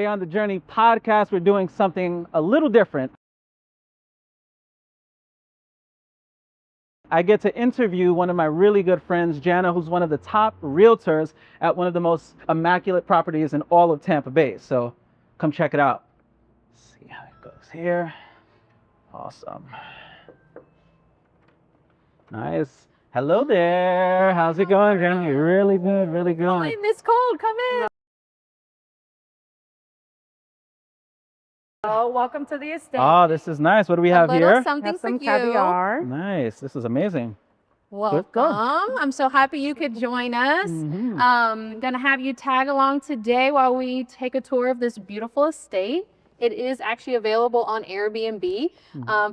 Today on the Journey podcast, we're doing something a little different. I get to interview one of my really good friends, Janna, who's one of the top realtors at one of the most immaculate properties in all of Tampa Bay. So come check it out. Let's see how it goes here. Awesome. Nice. Hello there. How's it going, Janna? Really good, really good. Come in, it's cold. Come in. Oh, welcome to the estate. Oh, this is nice. What do we have here? Something for you. Caviar. Nice. This is amazing. Welcome. I'm so happy you could join us. Gonna have you tag along today while we take a tour of this beautiful estate. It is actually available on Airbnb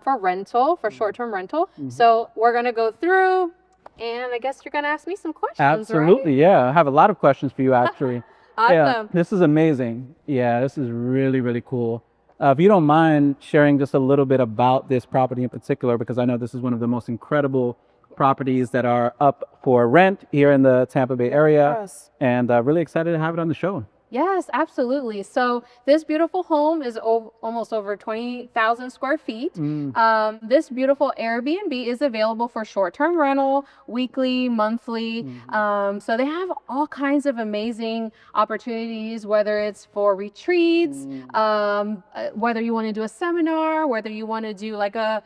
for rental, for short-term rental. So we're gonna go through, and I guess you're gonna ask me some questions. Absolutely, right? yeah. I have a lot of questions for you, actually. Awesome. Yeah, this is amazing. Yeah, this is really, really cool. If you don't mind sharing just a little bit about this property in particular, because I know this is one of the most incredible properties that are up for rent here in the Tampa Bay area. Yes. And really excited to have it on the show. Yes, absolutely. So this beautiful home is almost over 20,000 square feet. This beautiful Airbnb is available for short-term rental, weekly, monthly. So they have all kinds of amazing opportunities, whether it's for retreats, whether you want to do a seminar, whether you want to do like a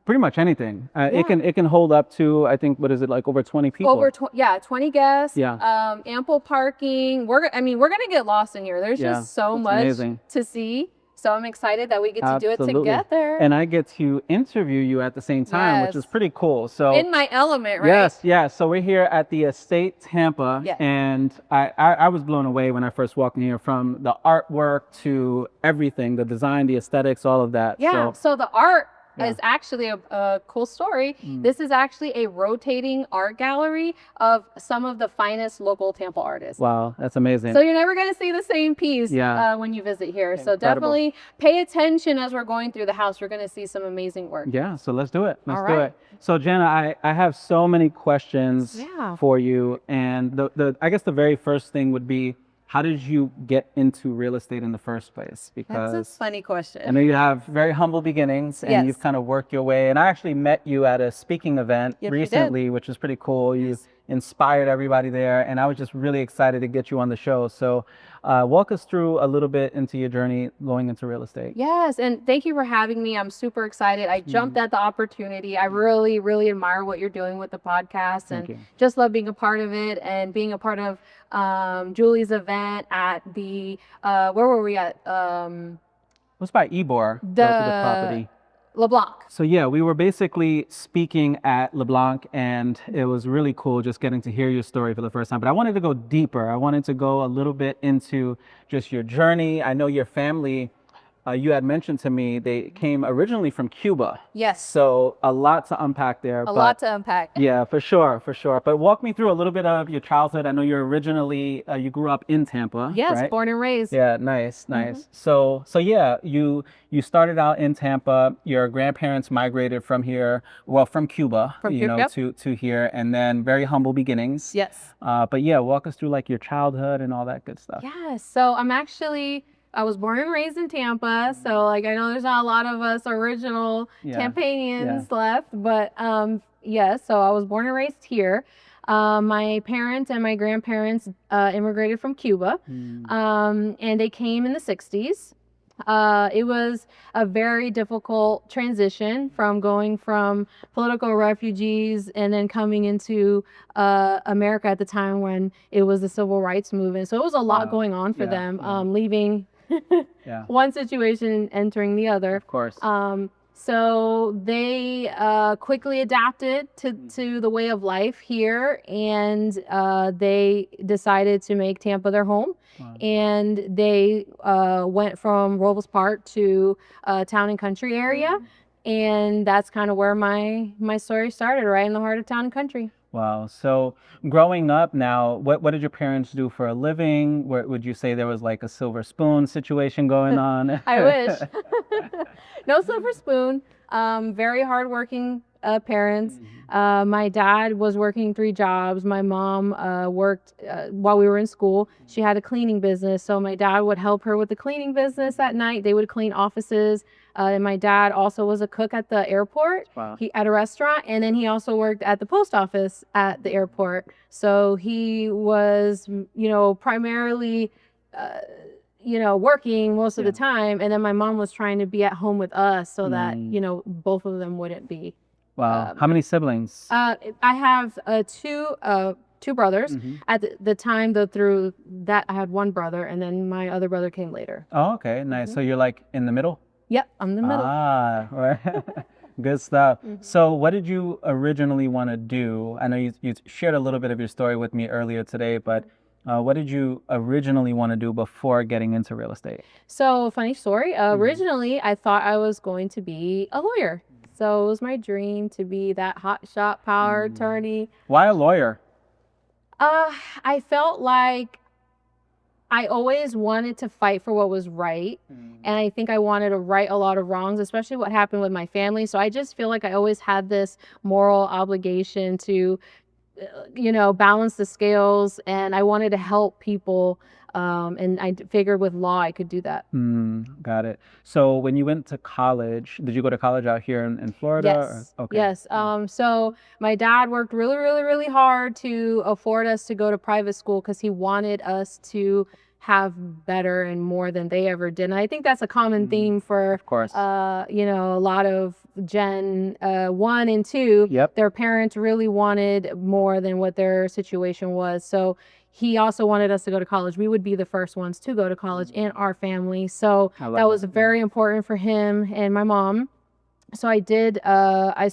pretty much anything. It can hold up to, I think, what is it, like over 20 people? 20 guests. Yeah. Ample parking. We're gonna get lost in here. There's just so much to see. So I'm excited that we get to do it together. And I get to interview you at the same time, which is pretty cool. So in my element, right? Yes. So we're here at the Estate Tampa, and I was blown away when I first walked in here, from the artwork to everything, the design, the aesthetics, all of that. Yeah. So the art is actually a cool story. This is actually a rotating art gallery of some of the finest local Tampa artists. Wow, that's amazing. So you're never going to see the same piece when you visit here. So definitely pay attention as we're going through the house. You're going to see some amazing work. Yeah, so let's do it. Let's do it. So Janna, I have so many questions for you. And I guess the very first thing would be, how did you get into real estate in the first place? Because that's a funny question. I know you have very humble beginnings, and you've kind of worked your way. And I actually met you at a speaking event recently, which was pretty cool. You inspired everybody there, and I was just really excited to get you on the show. So walk us through a little bit into your journey going into real estate. Yes, and thank you for having me. I'm super excited. I jumped at the opportunity. I really, really admire what you're doing with the podcast, and just love being a part of it, and being a part of Julie's event at the, where were we at? It was by Ybor, the property. LeBlanc. So yeah, we were basically speaking at LeBlanc, and it was really cool just getting to hear your story for the first time. But I wanted to go deeper. I wanted to go a little bit into just your journey. I know your family, you had mentioned to me, they came originally from Cuba. Yes. So a lot to unpack there. A lot to unpack. Yeah, for sure. But walk me through a little bit of your childhood. I know you're originally, you grew up in Tampa. Yes, right? Born and raised. Yeah, nice. So yeah, you started out in Tampa. Your grandparents migrated from here, from Cuba, to here, and then very humble beginnings. Yes. But yeah, walk us through like your childhood and all that good stuff. Yeah, so I was born and raised in Tampa, so like I know there's not a lot of us original Tampanians left, but so I was born and raised here. My parents and my grandparents immigrated from Cuba, and they came in the 60s. It was a very difficult transition from going from political refugees and then coming into America at the time when it was the civil rights movement. So it was a lot going on for them, leaving one situation, entering the other. Of course. So they quickly adapted to the way of life here, and they decided to make Tampa their home. And they went from Robles Park to Town and Country area, and that's kind of where my story started, right in the heart of Town and Country. Wow. So growing up now, what did your parents do for a living? Would you say there was like a silver spoon situation going on? I wish. No silver spoon. Very hardworking parents. My dad was working 3 jobs. My mom worked while we were in school. She had a cleaning business, so my dad would help her with the cleaning business at night. They would clean offices. And my dad also was a cook at the airport. Wow. He at a restaurant, and then he also worked at the post office at the airport. So he was, primarily, working most of the time. And then my mom was trying to be at home with us so that, both of them wouldn't be. Wow. How many siblings? I have two brothers. At the time, though, through that, I had one brother, and then my other brother came later. Oh, okay. Nice. So you're like in the middle? Yep, I'm the middle. Ah, right. Good stuff. So what did you originally want to do? I know you shared a little bit of your story with me earlier today, but what did you originally want to do before getting into real estate? So, funny story. Originally, I thought I was going to be a lawyer. So it was my dream to be that hotshot power attorney. Why a lawyer? I felt like I always wanted to fight for what was right. And I think I wanted to right a lot of wrongs, especially what happened with my family. So I just feel like I always had this moral obligation to, balance the scales. And I wanted to help people. And I figured with law, I could do that. Got it. So when you went to college, did you go to college out here in Florida? Yes. Okay. Yes. So my dad worked really, really, really hard to afford us to go to private school because he wanted us to have better and more than they ever did. And I think that's a common theme for, of course, a lot of Gen 1 and 2. Yep. Their parents really wanted more than what their situation was. So he also wanted us to go to college. We would be the first ones to go to college in our family. So that was very important for him and my mom. So I did, I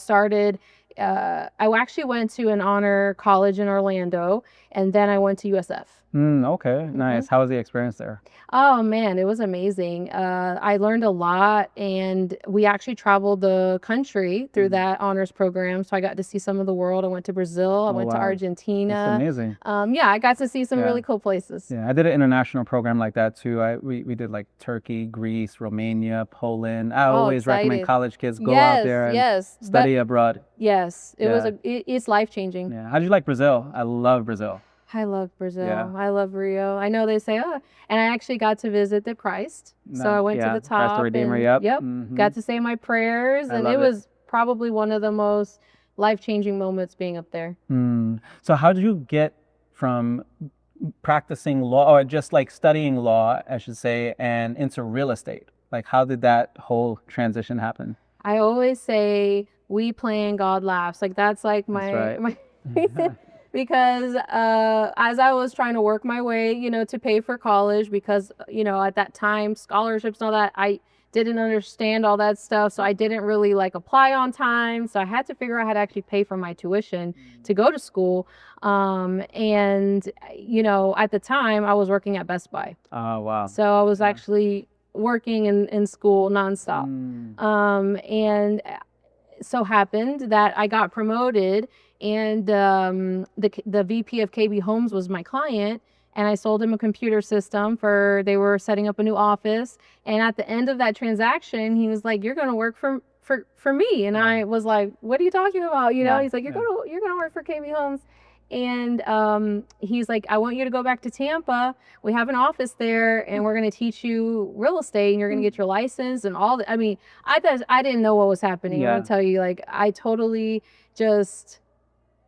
actually went to an honor college in Orlando, and then I went to USF. Okay, nice. How was the experience there? Oh man, it was amazing. I learned a lot, and we actually traveled the country through that honors program. So I got to see some of the world. I went to Brazil. I went to Argentina. That's amazing. Yeah, I got to see some really cool places. Yeah, I did an international program like that too. We did like Turkey, Greece, Romania, Poland. I always recommend college kids go out there and study abroad. Yes, it's life-changing. Yeah. How did you like Brazil? I love Brazil. I love Brazil. Yeah. I love Rio. I know they say, and I actually got to visit the Christ. So I went to the top. Christ the Redeemer, and, got to say my prayers. And it was probably one of the most life-changing moments being up there. So how did you get from practicing law, or just like studying law, I should say, and into real estate? Like, how did that whole transition happen? I always say, we play and God laughs. Like, that's like my reason. Because as I was trying to work my way, to pay for college, because, at that time, scholarships and all that, I didn't understand all that stuff. So I didn't really apply on time. So I had to figure out how to actually pay for my tuition to go to school. And, at the time I was working at Best Buy. Oh, wow. So I was actually working in school nonstop. And so happened that I got promoted, and the VP of KB Homes was my client, and I sold him a computer system they were setting up a new office. And at the end of that transaction, he was like, "You're going to work for me." And I was like, "What are you talking about?" He's like, "You're going to work for KB Homes." And he's like, "I want you to go back to Tampa. We have an office there, and we're going to teach you real estate, and you're going to get your license and all that." I mean, I didn't know what was happening. I'm going to tell you, I totally just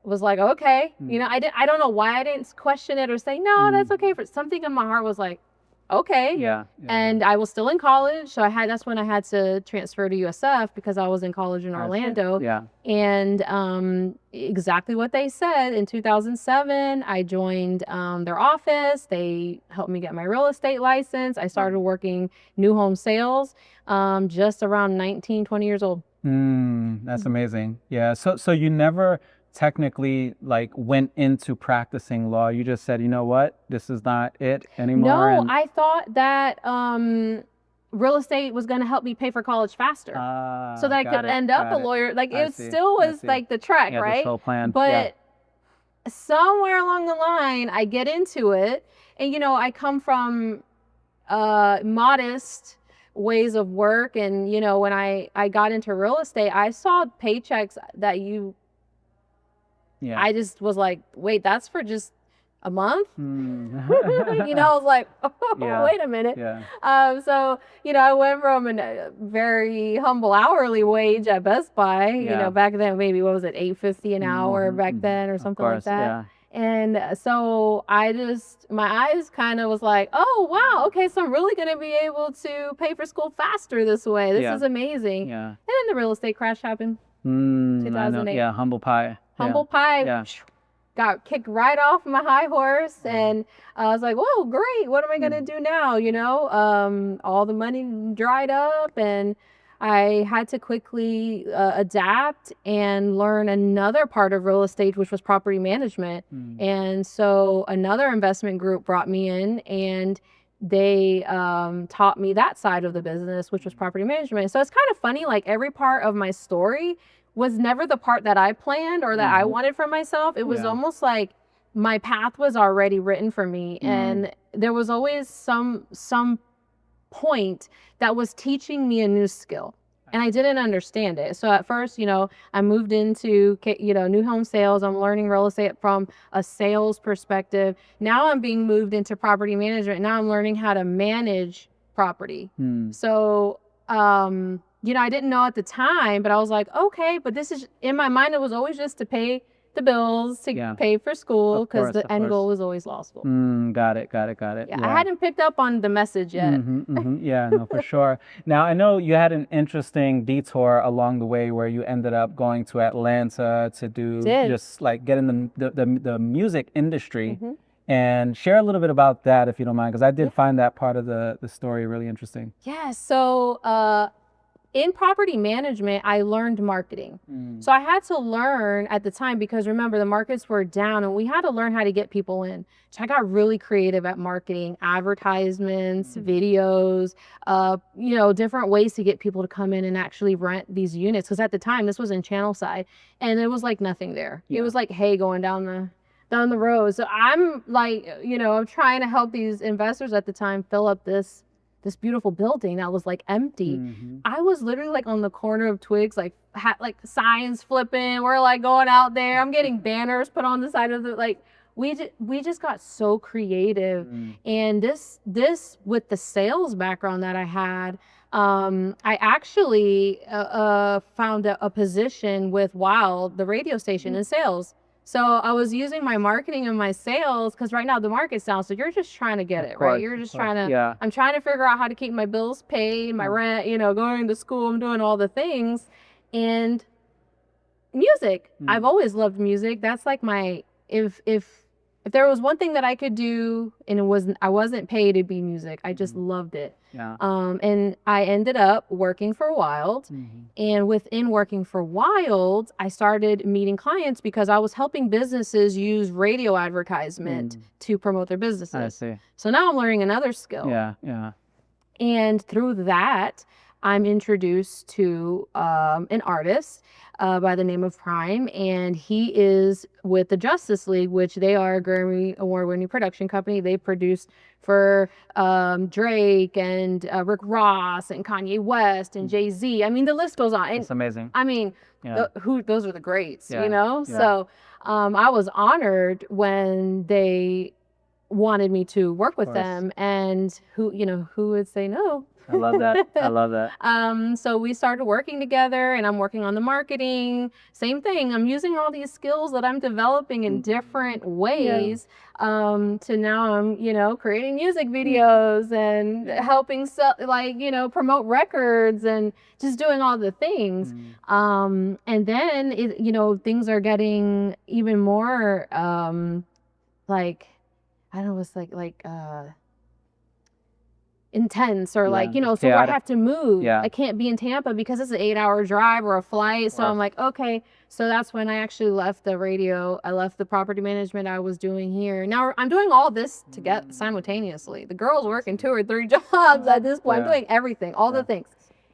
was like, okay, I don't know why I didn't question it or say, no, that's okay. For something in my heart was like, okay. And I was still in college. So that's when I had to transfer to USF, because I was in college in Orlando. And exactly what they said. In 2007, I joined their office. They helped me get my real estate license. I started working new home sales just around 19, 20 years old. That's amazing. Yeah. So you never technically went into practicing law. You just said, you know what, this is not it anymore. No, I thought that real estate was going to help me pay for college faster, so that I could end up a lawyer. It still was the track, right? This whole plan. But somewhere along the line, I get into it, and I come from modest, ways of work. And, you know, when I got into real estate, I saw paychecks that I just was like, wait, that's for just a month? You know, I was like, oh, wait a minute. So, you know, I went from a very humble hourly wage at Best Buy, you know, back then, maybe, what was it, $8.50 an hour back then or something like that. And so my eyes kind of was like, oh, wow, okay, so I'm really going to be able to pay for school faster this way. This is amazing. And then the real estate crash happened. 2008. Yeah, humble pie. Humble pie. Got kicked right off my high horse, and I was like, whoa, great, what am I gonna do now? You know, all the money dried up, and I had to quickly adapt and learn another part of real estate, which was property management. And so another investment group brought me in, and they taught me that side of the business, which was property management. So it's kind of funny, like every part of my story was never the part that I planned or that I wanted for myself. It was almost like my path was already written for me. And there was always some point that was teaching me a new skill. And I didn't understand it. So at first, you know, I moved into, you know, new home sales. I'm learning real estate from a sales perspective. Now I'm being moved into property management. Now I'm learning how to manage property. So, you know, I didn't know at the time, but I was like, okay, but this is, in my mind, it was always just to pay the bills, to pay for school, because the end goal was always law school. Got it. Yeah, I hadn't picked up on the message yet. Yeah, no, for sure. Now, I know you had an interesting detour along the way where you ended up going to Atlanta to do just like get in the music industry. And share a little bit about that, if you don't mind, because I did find that part of the story really interesting. Yeah, so in property management, I learned marketing. So I had to learn at the time, because remember, the markets were down and we had to learn how to get people in. So I got really creative at marketing, advertisements, videos, you know, different ways to get people to come in and actually rent these units. Because at the time, this was in Channel Side, and there was like nothing there. It was like hay going down the road. So I'm like, you know, I'm trying to help these investors at the time fill up this beautiful building that was like empty. I was literally like on the corner of Twigs, like signs flipping. We're like going out there. I'm getting banners put on the side of the, like, we just got so creative. And this with the sales background that I had, I actually found a position with Wild, the radio station, in sales. So I was using my marketing and my sales, because right now the market's down. So you're just trying to get it, right? You're just trying to, I'm trying to figure out how to keep my bills paid, my rent, you know, going to school, I'm doing all the things. And music, I've always loved music. That's like my, if there was one thing that I could do and I wasn't paid, it'd be music. I just loved it. And I ended up working for Wild. And within working for Wild, I started meeting clients because I was helping businesses use radio advertisement to promote their businesses. I see. So now I'm learning another skill. And through that, I'm introduced to an artist by the name of Prime, and he is with the Justice League, which they are a Grammy Award-winning production company. They produced for Drake and Rick Ross and Kanye West and Jay-Z. I mean, the list goes on. It's amazing. I mean, those are the greats, you know? So I was honored when they wanted me to work with them, and who would say no? I love that. I love that. So we started working together, and I'm working on the marketing. Same thing. I'm using all these skills that I'm developing in different ways. To now I'm, you know, creating music videos and helping sell, like, you know, promote records and just doing all the things. And then, you know, things are getting even more, like, I don't know, it's like intense, or like, you know, so I have to move. I can't be in Tampa because it's an 8-hour drive or a flight. So I'm like, okay. So that's when I actually left the radio. I left the property management I was doing here. Now I'm doing all this together simultaneously. The girl's working 2 or 3 jobs at this point. I'm doing everything, all the things.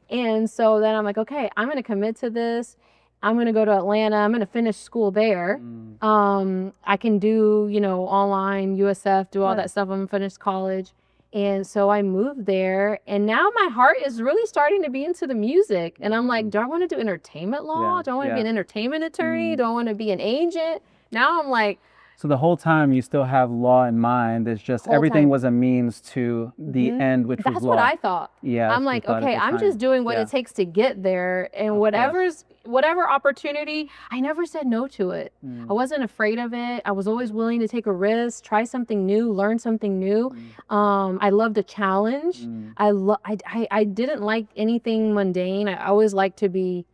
And so then I'm like, okay, I'm going to commit to this. I'm going to go to Atlanta. I'm going to finish school there. I can do, you know, online, USF, do all that stuff. I'm going to finish college. And so I moved there, and now my heart is really starting to be into the music. And I'm like, do I want to do entertainment law? Do I want to be an entertainment attorney? Do I want to be an agent? Now I'm like, so the whole time you still have law in mind. It's just everything was a means to the end, which was that's law. what I thought. Yeah. I'm like, okay, I'm just doing what it takes to get there, and whatever opportunity, I never said no to it. I wasn't afraid of it. I was always willing to take a risk, try something new, learn something new. I loved a challenge. I didn't like anything mundane. I always liked to be,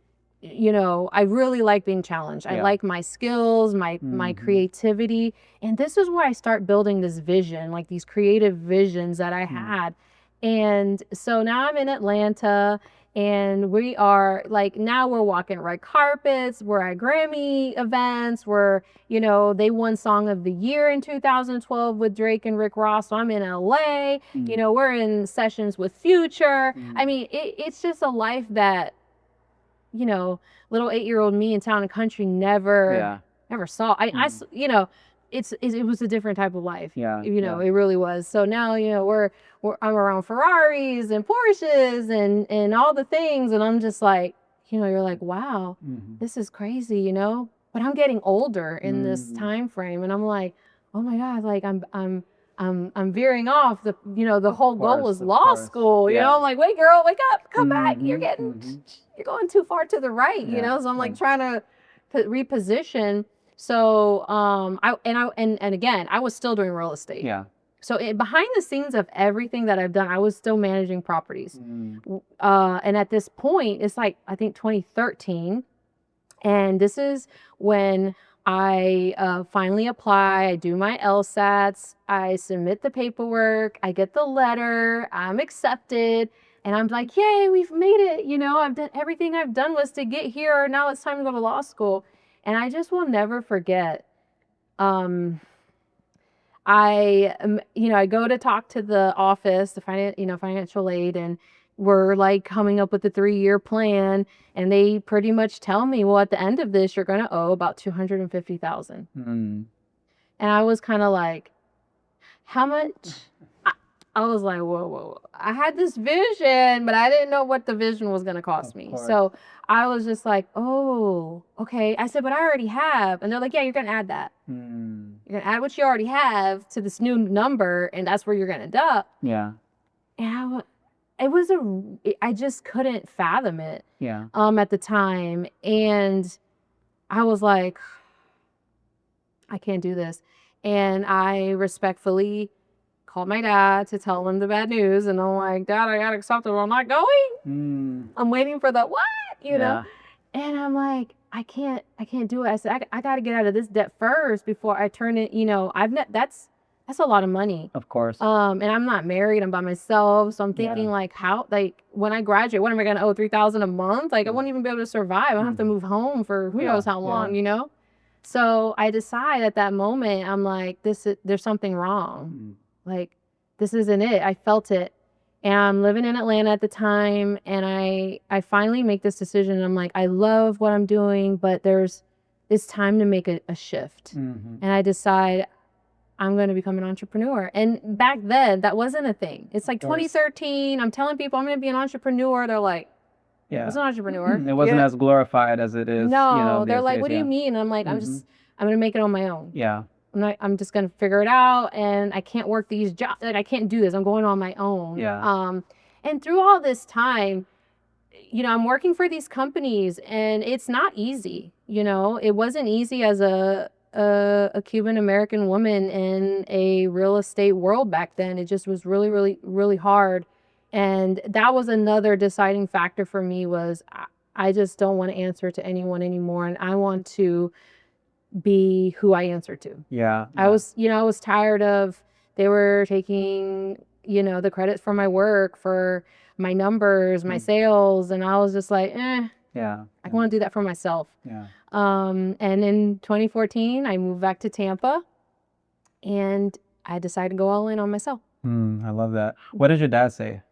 I really like being challenged. I like my skills, my creativity. And this is where I start building this vision, like these creative visions that I had. And so now I'm in Atlanta, and we are like, now we're walking red carpets, we're at Grammy events, they won Song of the Year in 2012 with Drake and Rick Ross. So I'm in LA, we're in sessions with Future. I mean, it's just a life that, little 8-year-old me in Town and Country never saw. It was a different type of life. It really was. So now, I'm around Ferraris and Porsches and all the things, and I'm just like, you're like, wow, this is crazy, But I'm getting older in this time frame, and I'm like, oh my God, like I'm veering off. The whole goal was law school. I'm like, wait, girl, wake up, come back. You're going too far to the right. So I'm like trying to reposition. So again, I was still doing real estate. Yeah. So behind the scenes of everything that I've done, I was still managing properties. And at this point, it's like, I think 2013. And this is when I finally apply. I do my LSATs. I submit the paperwork. I get the letter. I'm accepted. And I'm like, yay, we've made it. I've done everything I've done was to get here. Now it's time to go to law school. And I just will never forget. I go to talk to the office, the financial aid, and we're like coming up with a 3-year plan. And they pretty much tell me, well, at the end of this, you're going to owe about $250,000. And I was kind of like, how much? I was like, whoa. I had this vision, but I didn't know what the vision was going to cost me. So I was just like, oh, okay. I said, but I already have. And they're like, yeah, you're going to add that. You're going to add what you already have to this new number, and that's where you're going to end up. Yeah. And I just couldn't fathom it. Yeah. At the time. And I was like, I can't do this. And I respectfully called my dad to tell him the bad news. And I'm like, Dad, I got accepted. I'm not going. I'm waiting for the what, know? And I'm like, I can't do it. I said, I got to get out of this debt first before I turn it, that's a lot of money. Of course. And I'm not married. I'm by myself. So I'm thinking when I graduate, what am I going to owe $3,000 a month? Like I won't even be able to survive. I'll have to move home for who knows how long, So I decide at that moment, I'm like, there's something wrong. Like, this isn't it. I felt it. And I'm living in Atlanta at the time. And I finally make this decision. And I'm like, I love what I'm doing, but it's time to make a shift. And I decide I'm going to become an entrepreneur. And back then, that wasn't a thing. It's like 2013. I'm telling people I'm going to be an entrepreneur. They're like, what's an entrepreneur? It wasn't as glorified as it is. No, they're like, what do you mean? And I'm like, I'm going to make it on my own. Yeah. I'm just going to figure it out, and I can't work these jobs. Like, I can't do this. I'm going on my own. Yeah. And through all this time, I'm working for these companies, and it's not easy. It wasn't easy as a Cuban American woman in a real estate world back then. It just was really, really, really hard. And that was another deciding factor for me was I just don't want to answer to anyone anymore. And I want to be who I answer to. Yeah. I was tired of, they were taking, the credit for my work, for my numbers, my sales. And I was just like, I want to do that for myself. Yeah. And in 2014, I moved back to Tampa, and I decided to go all in on myself. I love that. What did your dad say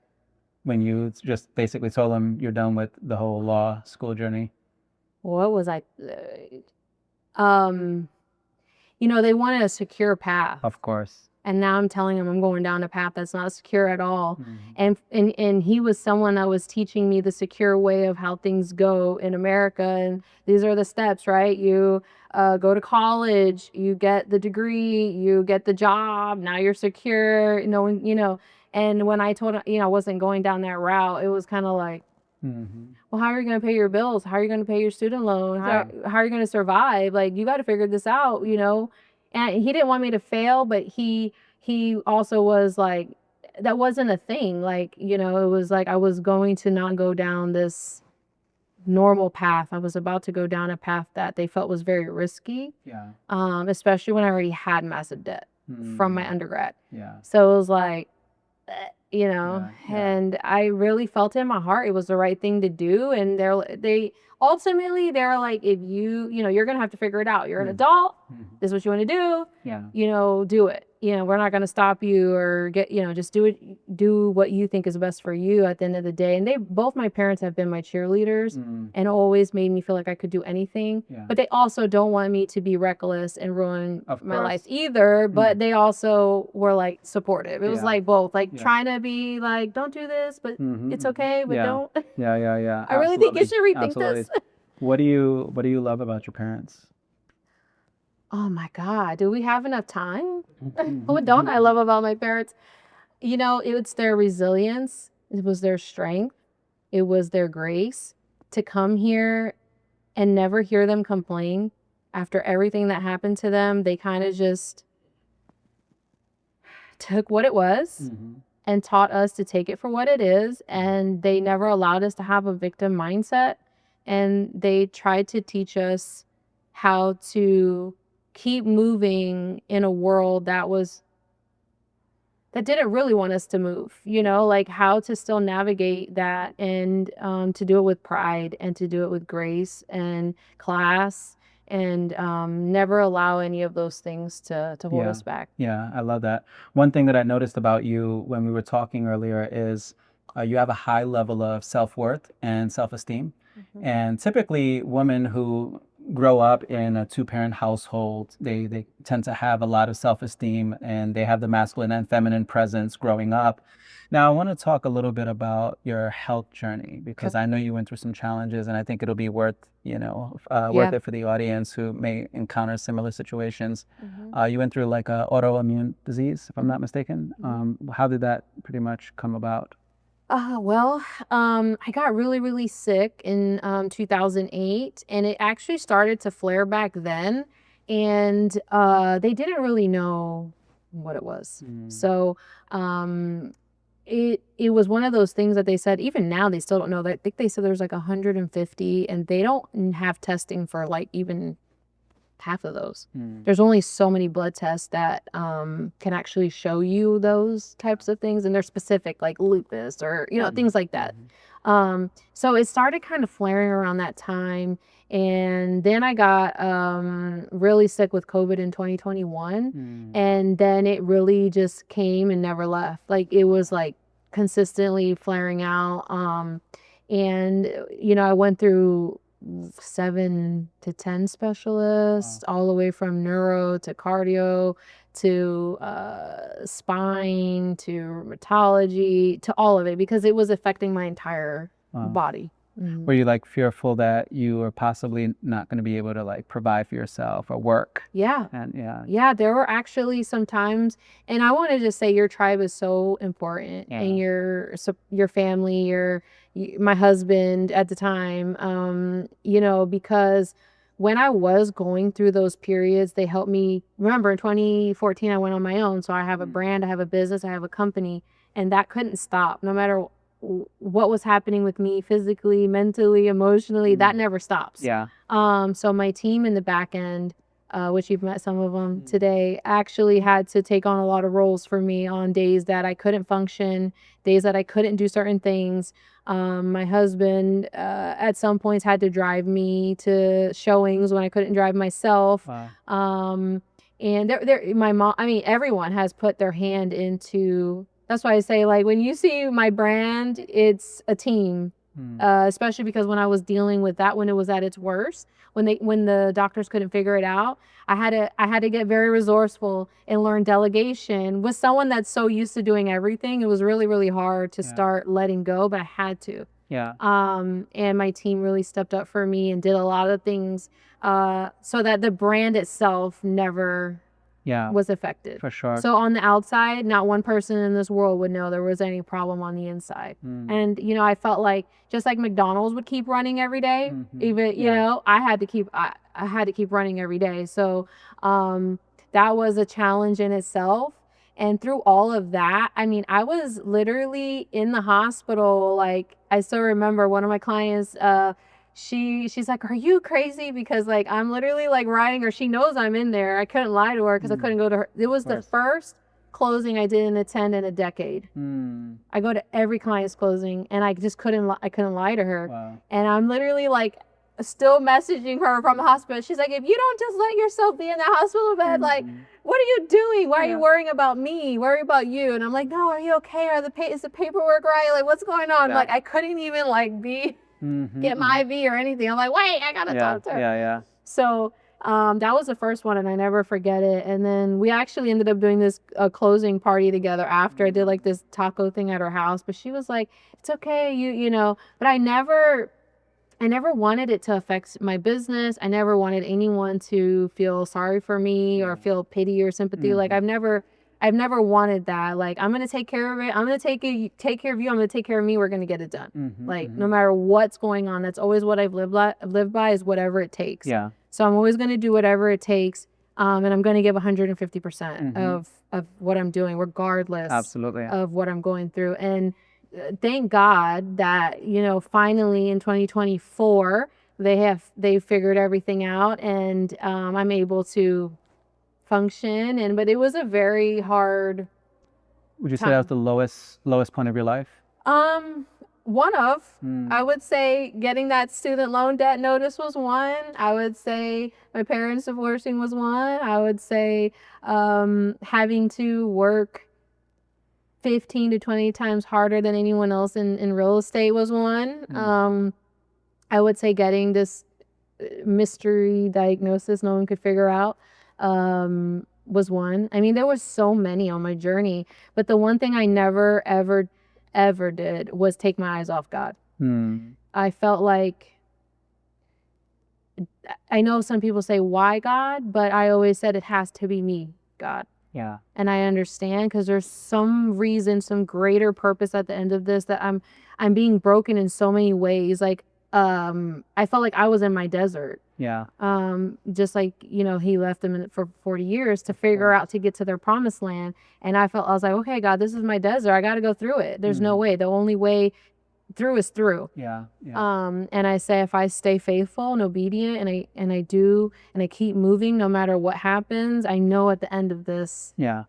when you just basically told him you're done with the whole law school journey? What was I? they wanted a secure path. Of course. And now I'm telling him I'm going down a path that's not secure at all. Mm-hmm. And he was someone that was teaching me the secure way of how things go in America. And these are the steps, right? You go to college, you get the degree, you get the job. Now you're secure, And when I told him, I wasn't going down that route, it was kind of like, well, how are you going to pay your bills? How are you going to pay your student loan? How are you going to survive? Like, you got to figure this out, And he didn't want me to fail, but he also was like, that wasn't a thing. Like, it was like I was going to not go down this normal path. I was about to go down a path that they felt was very risky. Yeah. Especially when I already had massive debt from my undergrad. Yeah. So it was like, and I really felt in my heart it was the right thing to do. And they ultimately they're like, if you're gonna have to figure it out. You're an adult. This is what you want to do. Yeah. Do it. We're not gonna stop you or just do it. Do what you think is best for you at the end of the day. And both my parents have been my cheerleaders and always made me feel like I could do anything. Yeah. But they also don't want me to be reckless and ruin my life either. But they also were like supportive. It was like both, like trying to be like, don't do this, but it's okay, but don't. Yeah. I really think you should rethink this. What do you love about your parents? Oh my God, do we have enough time? What don't I love about my parents? It's their resilience. It was their strength. It was their grace to come here and never hear them complain. After everything that happened to them, they kind of just took what it was and taught us to take it for what it is. And they never allowed us to have a victim mindset. And they tried to teach us how to keep moving in a world that didn't really want us to move, like how to still navigate that and to do it with pride and to do it with grace and class and never allow any of those things to hold us back. Yeah, I love that. One thing that I noticed about you when we were talking earlier is you have a high level of self-worth and self-esteem. And typically women who grow up in a two-parent household, they tend to have a lot of self-esteem and they have the masculine and feminine presence growing up. Now, I want to talk a little bit about your health journey because I know you went through some challenges and I think it'll be worth it for the audience who may encounter similar situations. You went through like an autoimmune disease, if I'm not mistaken. How did that pretty much come about? I got really, really sick in 2008, and it actually started to flare back then, and they didn't really know what it was. So it was one of those things that they said, even now they still don't know. I think they said there's like 150, and they don't have testing for like even half of those. There's only so many blood tests that can actually show you those types of things, and they're specific, like lupus or things like that. So it started kind of flaring around that time, and then I got really sick with COVID in 2021, and then it really just came and never left. Like it was like consistently flaring out, and I went through 7 to 10 specialists, all the way from neuro to cardio to spine to rheumatology to all of it because it was affecting my entire body. Were you like fearful that you were possibly not going to be able to like provide for yourself or work? Yeah. And there were actually some times, and I want to just say your tribe is so important, and your family, my husband at the time, because when I was going through those periods, they helped me. Remember, in 2014, I went on my own. So I have a brand, I have a business, I have a company, and that couldn't stop. No matter what was happening with me physically, mentally, emotionally, that never stops. So my team in the back end, which you've met some of them today, actually had to take on a lot of roles for me on days that I couldn't function, days that I couldn't do certain things. My husband at some points had to drive me to showings when I couldn't drive myself. And my mom, everyone has put their hand into. That's why I say, like, when you see my brand, it's a team. especially because when I was dealing with that, when it was at its worst, when the doctors couldn't figure it out, I had to get very resourceful and learn delegation. With someone that's so used to doing everything, it was really, really hard to start letting go, but I had to. Yeah. And my team really stepped up for me and did a lot of things so that the brand itself never was affected. For sure. So on the outside, not one person in this world would know there was any problem on the inside. And, you know, I felt like just like McDonald's would keep running every day, even, you know, I had to keep running every day. So that was a challenge in itself. And through all of that, I mean, I was literally in the hospital. Like, I still remember one of my clients, she's like, are you crazy? Because like, I'm literally like riding her. She knows I'm in there. I couldn't lie to her because I couldn't go to her. It was the first closing I didn't attend in a decade. I go to every client's closing and I just couldn't lie to her. Wow. And I'm literally like still messaging her from the hospital. She's like, if you don't just let yourself be in the hospital bed, like, what are you doing? Why are you worrying about me? Worry about you. And I'm like, no, are you okay? Is the paperwork right? Like, what's going on? Like, I couldn't even like get my IV or anything. I'm like, wait, I gotta talk to her. Yeah. So that was the first one, and I never forget it. And then we actually ended up doing this closing party together after. I did like this taco thing at her house, but she was like, it's okay, you know. But I never wanted it to affect my business. I never wanted anyone to feel sorry for me or feel pity or sympathy. Like I've never wanted that. Like, I'm going to take care of it. I'm going to take care of you. I'm going to take care of me. We're going to get it done. Like, no matter what's going on, that's always what I've lived by is whatever it takes. Yeah. So I'm always going to do whatever it takes. And I'm going to give 150% of what I'm doing, regardless of what I'm going through. And thank God that, you know, finally in 2024, they figured everything out, and I'm able to function. But it was a very hard. Would you say that was the lowest point of your life? One of, I would say getting that student loan debt notice was one. I would say my parents divorcing was one. I would say having to work 15 to 20 times harder than anyone else in real estate was one. I would say getting this mystery diagnosis no one could figure out was one. I mean, there was so many on my journey, but the one thing I never, ever did was take my eyes off God. I felt like, I know some people say, why God? But I always said it has to be me, God. Yeah. And I understand because there's some reason, some greater purpose at the end of this, that I'm being broken in so many ways. Like, I felt like I was in my desert. Yeah. Just like, you know, he left them for 40 years to figure out to get to their promised land. And I was like, okay, God, this is my desert. I got to go through it. There's no way. The only way through is through. Yeah. And I say, if I stay faithful and obedient and I keep moving no matter what happens, I know at the end of this, I'm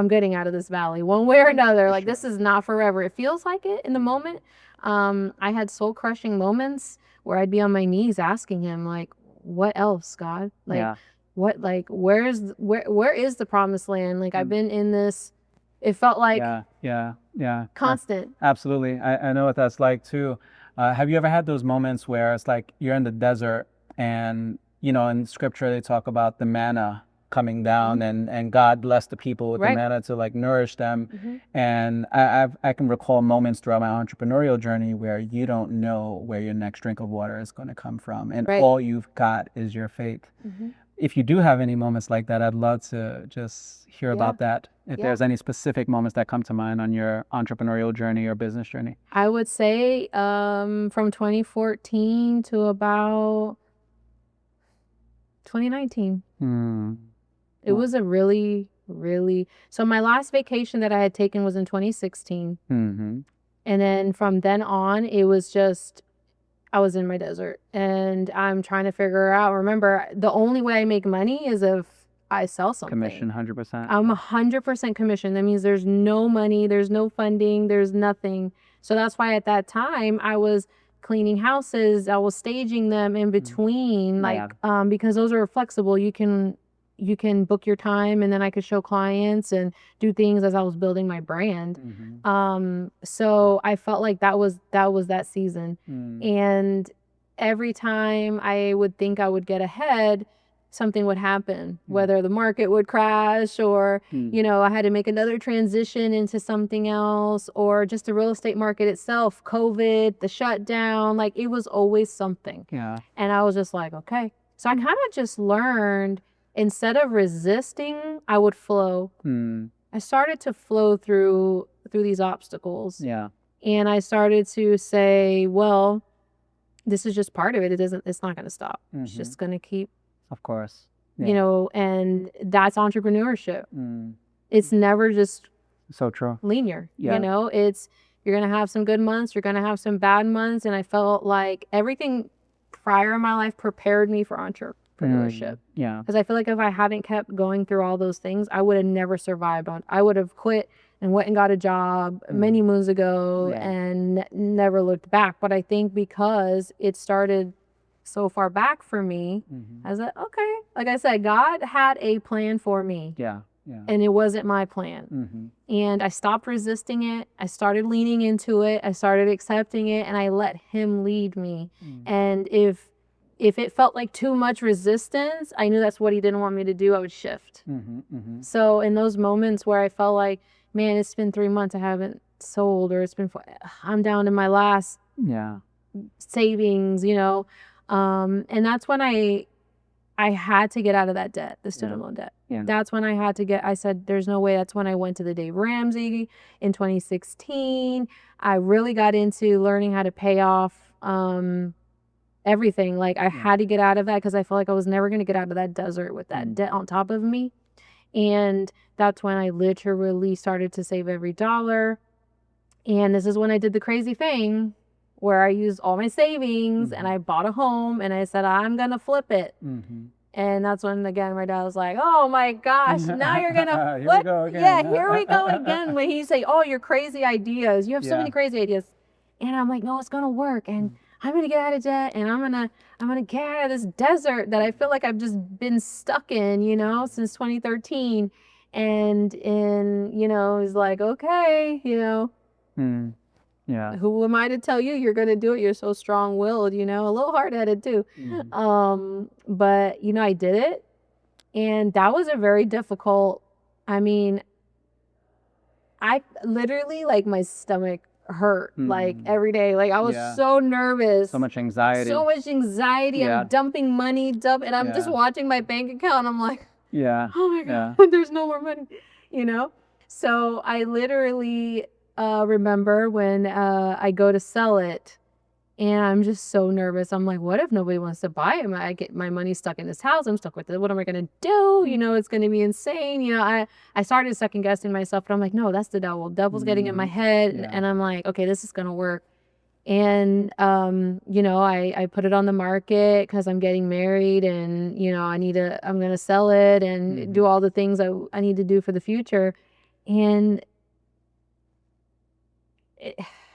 getting out of this valley one way or another. Like, this is not forever. It feels like it in the moment. I had soul crushing moments where I'd be on my knees asking him, like, what else, God? Like, what, like, where is the promised land? Like, I've been in this, it felt like constant. Absolutely. I know what that's like too. Have you ever had those moments where it's like you're in the desert and, you know, in scripture they talk about the manna coming down and God blessed the people with the manna to like nourish them. And I can recall moments throughout my entrepreneurial journey where you don't know where your next drink of water is going to come from. And all you've got is your faith. If you do have any moments like that, I'd love to just hear about that. If there's any specific moments that come to mind on your entrepreneurial journey or business journey. I would say from 2014 to about 2019. It was a really, so my last vacation that I had taken was in 2016. And then from then on, it was just, I was in my desert and I'm trying to figure out, remember, the only way I make money is if I sell something. Commission, 100%. I'm 100% commission. That means there's no money, there's no funding, there's nothing. So that's why at that time I was cleaning houses, I was staging them in between, because those are flexible. You can you can book your time, and then I could show clients and do things as I was building my brand. So I felt like that was that season. And every time I would think I would get ahead, something would happen, whether the market would crash or, you know, I had to make another transition into something else, or just the real estate market itself, COVID, the shutdown, like it was always something. And I was just like, okay. So I kind of just learned, instead of resisting, I would flow. I started to flow through these obstacles. And I started to say, well, this is just part of it. It's not going to stop. It's just going to keep. Of course. You know, and that's entrepreneurship. It's never just so true linear. You know, you're going to have some good months, you're going to have some bad months. And I felt like everything prior in my life prepared me for entrepreneurship. Because I feel like if I hadn't kept going through all those things, I would have never survived I would have quit and went and got a job many moons ago and never looked back. But I think because it started so far back for me, I was like, okay. Like I said, God had a plan for me. And it wasn't my plan. And I stopped resisting it. I started leaning into it. I started accepting it, and I let him lead me. And if it felt like too much resistance, I knew that's what he didn't want me to do. I would shift. So in those moments where I felt like, man, it's been 3 months, I haven't sold, or I'm down to my last savings, you know. And that's when I had to get out of that debt, the student loan debt. That's when I said, there's no way. That's when I went to the Dave Ramsey in 2016. I really got into learning how to pay off everything. Like I had to get out of that, because I felt like I was never going to get out of that desert with that debt on top of me. And that's when I literally started to save every dollar. And this is when I did the crazy thing where I used all my savings and I bought a home, and I said, I'm going to flip it. And that's when, again, my dad was like, oh my gosh, now you're going to flip. Here we go again. Yeah, here we go again. When he say, oh, your crazy ideas. You have so many crazy ideas. And I'm like, no, it's going to work. And I'm going to get out of debt, and I'm going to get out of this desert that I feel like I've just been stuck in, you know, since 2013. And you know, he's like, okay, you know. Who am I to tell you you're going to do it? You're so strong-willed, you know, a little hard-headed too. But, you know, I did it. And that was a very difficult, I mean, I literally, like, my stomach hurt, like, every day. Like, I was so nervous. So much anxiety. I'm dumping money, and I'm just watching my bank account. I'm like, oh my God, there's no more money, you know? So I literally... remember when I go to sell it, and I'm just so nervous. I'm like, what if nobody wants to buy it? I get my money stuck in this house. I'm stuck with it. What am I going to do? You know, it's going to be insane. You know, I started second guessing myself, but I'm like, no, that's the devil. Devil's getting in my head. And I'm like, okay, this is going to work. And, you know, I put it on the market because I'm getting married, and, you know, I'm going to sell it and do all the things I need to do for the future. And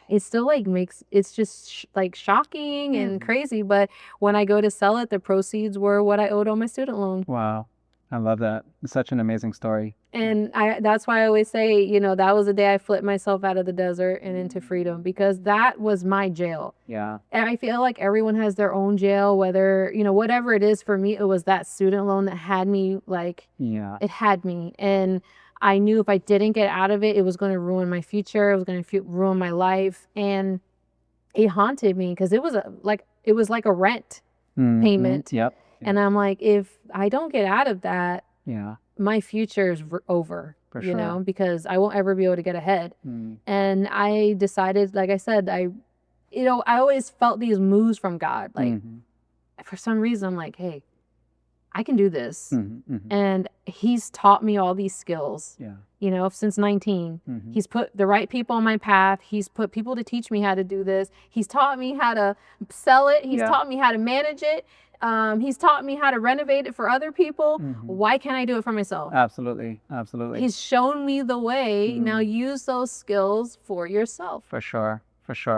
it still like it's just like shocking and crazy. But when I go to sell it, the proceeds were what I owed on my student loan. Wow. I love that. It's such an amazing story. And that's why I always say, you know, that was the day I flipped myself out of the desert and into freedom, because that was my jail. And I feel like everyone has their own jail, whether, you know, whatever it is. For me, it was that student loan that had me, like, it had me. And I knew if I didn't get out of it, it was going to ruin my future. It was going to ruin my life. And it haunted me, because it was like a rent payment. And I'm like, if I don't get out of that, my future is over, you know, because I won't ever be able to get ahead. And I decided, like I said, I always felt these moves from God. Like, for some reason, I'm like, hey, I can do this. And he's taught me all these skills, you know, since 19. He's put the right people on my path. He's put people to teach me how to do this. He's taught me how to sell it. He's taught me how to manage it. He's taught me how to renovate it for other people. Why can't I do it for myself? Absolutely. He's shown me the way. Now use those skills for yourself. For sure.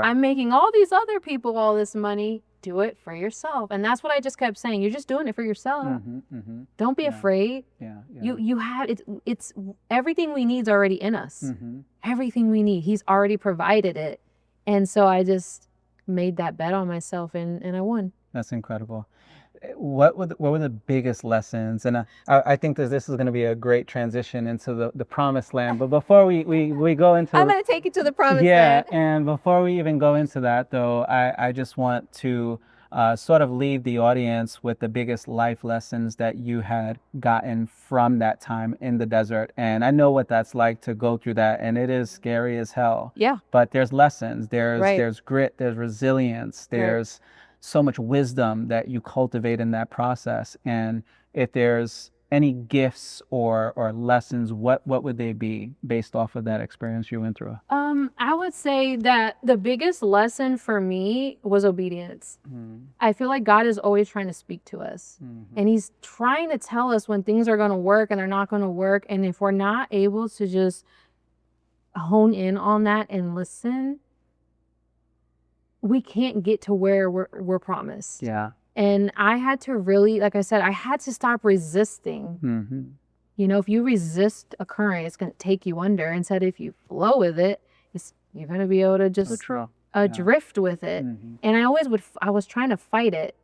I'm making all these other people all this money. do it for yourself. And that's what I just kept saying. You're just doing it for yourself. Don't be afraid. You have it's everything we need is already in us. Everything we need, he's already provided it. And so I just made that bet on myself, and I won. That's incredible. What were the biggest lessons? And I think that this is going to be a great transition into the promised land. But before we go into, I'm going to take you to the promised land. Yeah, and before we even go into that, though, I just want to sort of leave the audience with the biggest life lessons that you had gotten from that time in the desert. And I know what that's like to go through that, and it is scary as hell. Yeah. But there's lessons. There's grit. There's resilience. There's so much wisdom that you cultivate in that process. And if there's any gifts or lessons, what would they be based off of that experience you went through? I would say that the biggest lesson for me was obedience. I feel like God is always trying to speak to us, and he's trying to tell us when things are going to work and they're not going to work. And if we're not able to just hone in on that and listen, we can't get to where we're promised. Yeah. And I had to really, like I said, I had to stop resisting. You know, if you resist a current, it's going to take you under. Instead, if you flow with it, you're going to be able to just drift with it. And I was trying to fight it.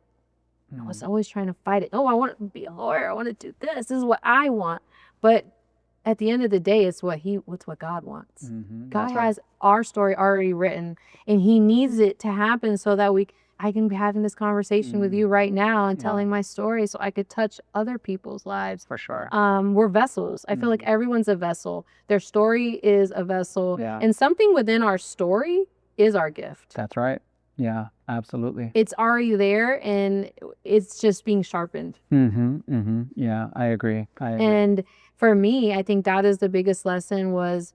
I was always trying to fight it. Oh, I want to be a lawyer. I want to do this. This is what I want. But at the end of the day, it's what God wants. God has our story already written, and he needs it to happen so that I can be having this conversation with you right now and telling my story so I could touch other people's lives. For sure. We're vessels. I feel like everyone's a vessel. Their story is a vessel. And something within our story is our gift. That's right. Yeah, absolutely. It's already there, and it's just being sharpened. Yeah, I agree. And for me, I think that is the biggest lesson, was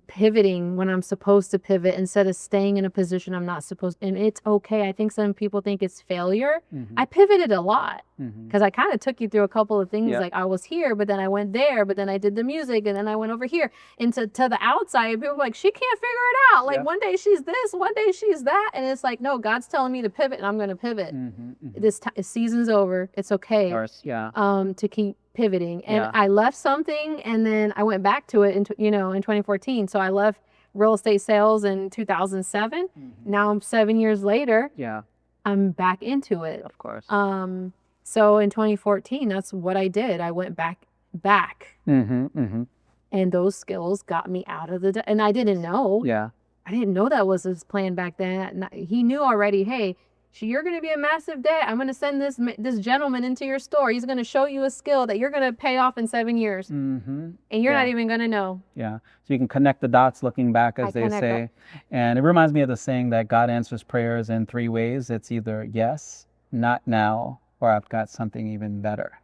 pivoting when I'm supposed to pivot instead of staying in a position I'm not supposed. And it's okay. I think some people think it's failure. I pivoted a lot because I kind of took you through a couple of things. Like I was here, but then I went there, but then I did the music, and then I went over here. And to the outside, people were like, she can't figure it out. Like one day she's this, one day she's that. And it's like, no, God's telling me to pivot, and I'm going to pivot. This season's over. It's okay. To keep pivoting. And I left something, and then I went back to it in 2014. So I left real estate sales in 2007. Now I'm 7 years later. I'm back into it. Of course. So in 2014, that's what I did. I went back. And those skills got me out of and I didn't know. I didn't know that was his plan back then. He knew already, hey, you're going to be a massive debt. I'm going to send this gentleman into your store. He's going to show you a skill that you're going to pay off in 7 years. And you're not even going to know. So you can connect the dots looking back, as they say. And it reminds me of the saying that God answers prayers in 3 ways. It's either yes, not now, or I've got something even better.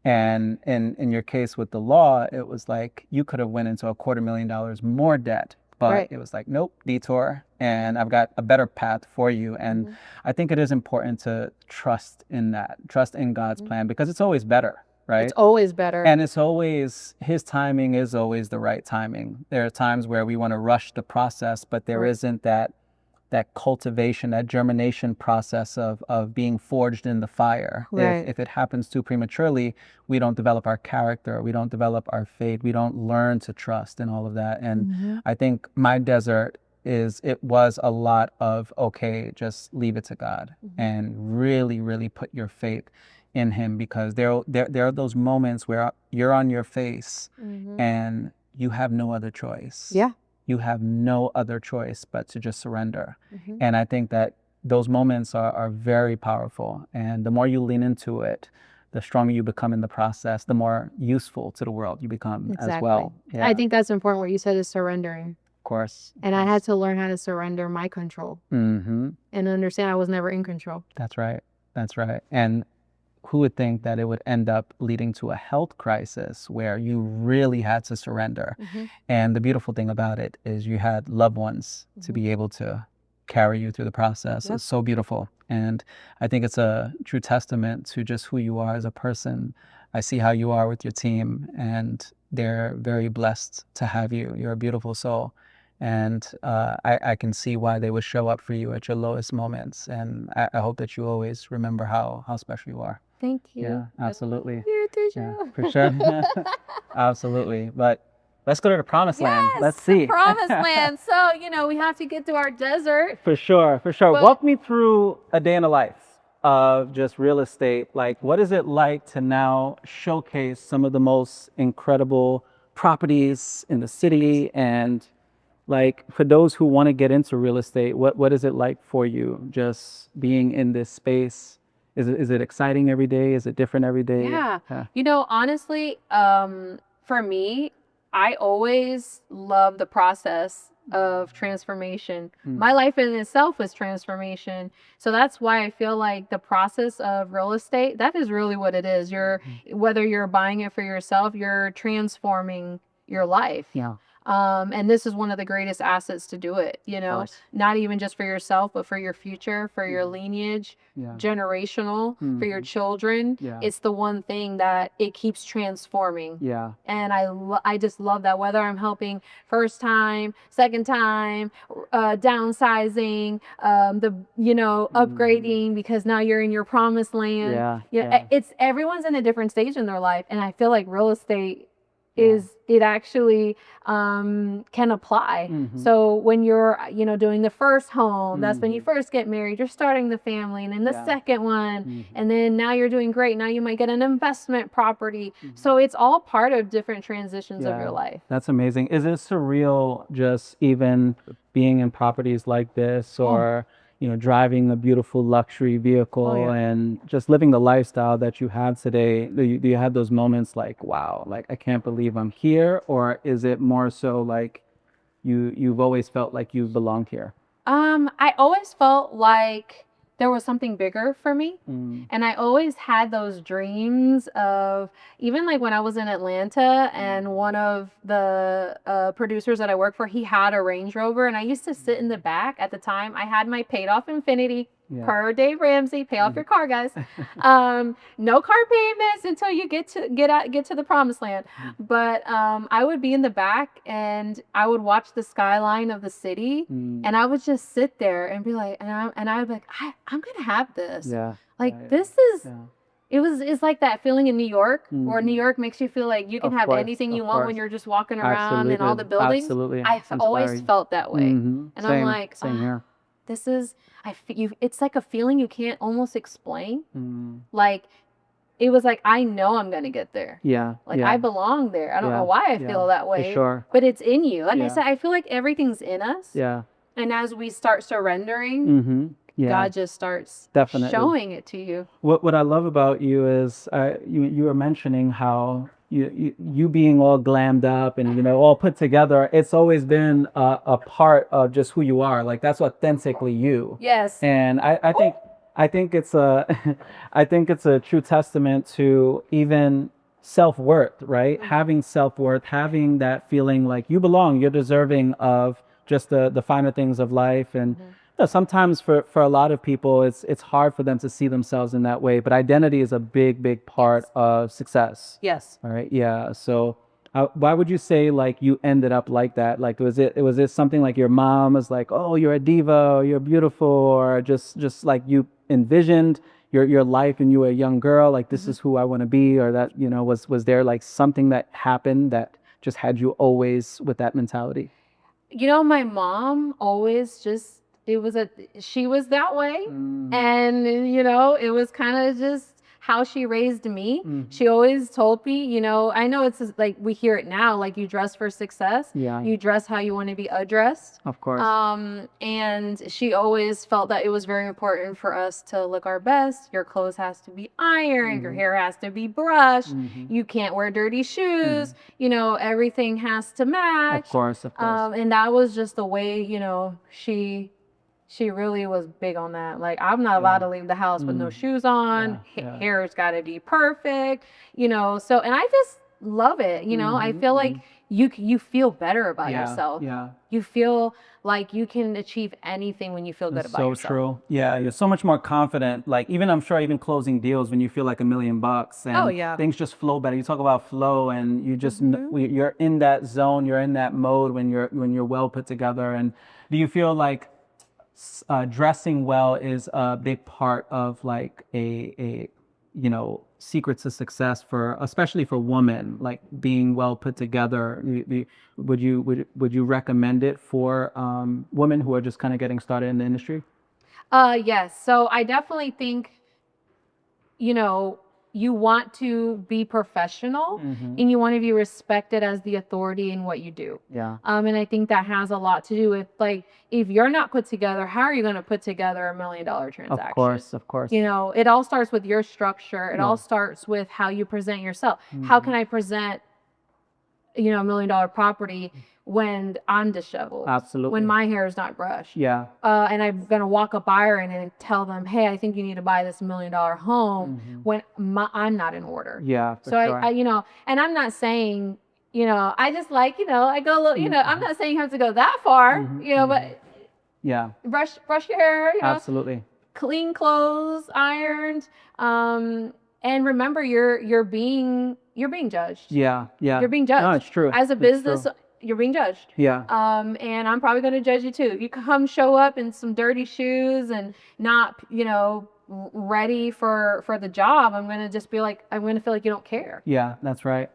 And in your case with the law, it was like you could have went into $250,000 more debt. But it was like, nope, detour, and I've got a better path for you. And I think it is important to trust in that, trust in God's plan, because it's always better, right? It's always better. And it's always, his timing is always the right timing. There are times where we want to rush the process, but there isn't that cultivation, that germination process of being forged in the fire. If it happens too prematurely, we don't develop our character, we don't develop our faith, we don't learn to trust and all of that. And I think my desert was a lot of, okay, just leave it to God and really, really put your faith in him, because there are those moments where you're on your face and you have no other choice. You have no other choice but to just surrender. And I think that those moments are very powerful. And the more you lean into it, the stronger you become in the process, the more useful to the world you become as well. I think that's important. What you said is surrendering. Of course. And I had to learn how to surrender my control and understand I was never in control. That's right. That's right. And who would think that it would end up leading to a health crisis where you really had to surrender? And the beautiful thing about it is you had loved ones to be able to carry you through the process. It's so beautiful. And I think it's a true testament to just who you are as a person. I see how you are with your team, and they're very blessed to have you. You're a beautiful soul. And I can see why they would show up for you at your lowest moments. And I hope that you always remember how special you are. Thank you. Yeah, absolutely. Yeah, for sure. Absolutely. But let's go to the promised land. Yes, Let's see. promised land. So, we have to get to our desert. For sure, for sure. But- Walk me through a day in the life of just real estate. Like, what is it like to now showcase some of the most incredible properties in the city? And like, for those who want to get into real estate, what is it like for you just being in this space? Is it exciting every day? Is it different every day? Yeah. Honestly, for me, I always love the process of transformation. My life in itself is transformation. So that's why I feel like the process of real estate, that is really what it is. Whether you're buying it for yourself, you're transforming your life. Yeah. And this is one of the greatest assets to do it, course. not even just for yourself, but for your future, for your lineage, generational, for your children. Yeah. It's the one thing that it keeps transforming. Yeah. And I just love that, whether I'm helping first time, second time, downsizing, upgrading because now you're in your promised land. It's everyone's in a different stage in their life. And I feel like real estate it actually can apply. So when you're doing the first home, that's when you first get married, you're starting the family, and then the second one, and then now you're doing great, now you might get an investment property. So it's all part of different transitions of your life. That's amazing. Is it surreal just even being in properties like this, or driving a beautiful luxury vehicle and just living the lifestyle that you have today? Do you have those moments like, wow, like I can't believe I'm here? Or is it more so like you've always felt like you belong here? I always felt like there was something bigger for me. And I always had those dreams of, even like when I was in Atlanta and one of the producers that I work for, he had a Range Rover, and I used to sit in the back. At the time, I had my paid off Infiniti. Per Dave Ramsey, pay off your car, guys. No car payments until you get to the promised land. But I would be in the back and I would watch the skyline of the city, and I would just sit there and be like, and I would be like, I'm gonna have this. This is. It's like that feeling in New York, where New York makes you feel like you can have anything you want when you're just walking around in all the buildings. Absolutely. I've always felt that way, and I'm like, same here. This is, it's like a feeling you can't almost explain. Like, it was like, I know I'm going to get there. I belong there. I don't know why I feel that way, but it's in you. Like I said, I feel like everything's in us. And as we start surrendering, God just starts showing it to you. What I love about you is you were mentioning how you being all glammed up and all put together. It's always been a part of just who you are. Like, that's authentically you. Yes. And I think it's a true testament to even self-worth, right? Having self-worth, having that feeling like you belong, you're deserving of just the finer things of life. And sometimes for a lot of people, it's hard for them to see themselves in that way. But identity is a big part of success. Yes. All right. Yeah. So why would you say like you ended up like that? Like, was it something like your mom was like, oh, you're a diva, or you're beautiful, or just like you envisioned your life and you were a young girl, like this is who I want to be? Or that, was there like something that happened that just had you always with that mentality? My mom always just, she was that way. And, it was kind of just how she raised me. She always told me, I know it's just, like we hear it now, like you dress for success. You dress how you want to be addressed. Of course. And she always felt that it was very important for us to look our best. Your clothes has to be ironed. Your hair has to be brushed. You can't wear dirty shoes. Everything has to match. Of course. And that was just the way, she really was big on that. Like, I'm not allowed to leave the house with no shoes on. Hair's got to be perfect, so, and I just love it. I feel like you feel better about yourself. Yeah. You feel like you can achieve anything when you feel good about yourself. So true. Yeah, you're so much more confident. Like even I'm sure even closing deals when you feel like $1 million and things just flow better. You talk about flow and you just you're in that zone, you're in that mode when you're well put together. And do you feel like dressing well is a big part of like a secret to success for, especially for women, like being well put together? Would you recommend it for women who are just kind of getting started in the industry? Yes. So I definitely think, you want to be professional and you want to be respected as the authority in what you do. Yeah. And I think that has a lot to do with, like, if you're not put together, how are you going to put together $1 million transaction? Of course. It all starts with your structure. It all starts with how you present yourself. How can I present, $1 million property when I'm disheveled? Absolutely. When my hair is not brushed. Yeah. And I'm going to walk a buyer in and tell them, hey, I think you need to buy this $1 million home when I'm not in order. Yeah. So sure. I and I'm not saying, I just like, I go a little, I'm not saying you have to go that far, but yeah, brush your hair, absolutely. Clean clothes, ironed, and remember you're being judged. Yeah. You're being judged. No, it's true. As a business, you're being judged. Yeah. And I'm probably going to judge you too. If you come show up in some dirty shoes and not, ready for the job, I'm going to just be like, I'm going to feel like you don't care. Yeah, that's right.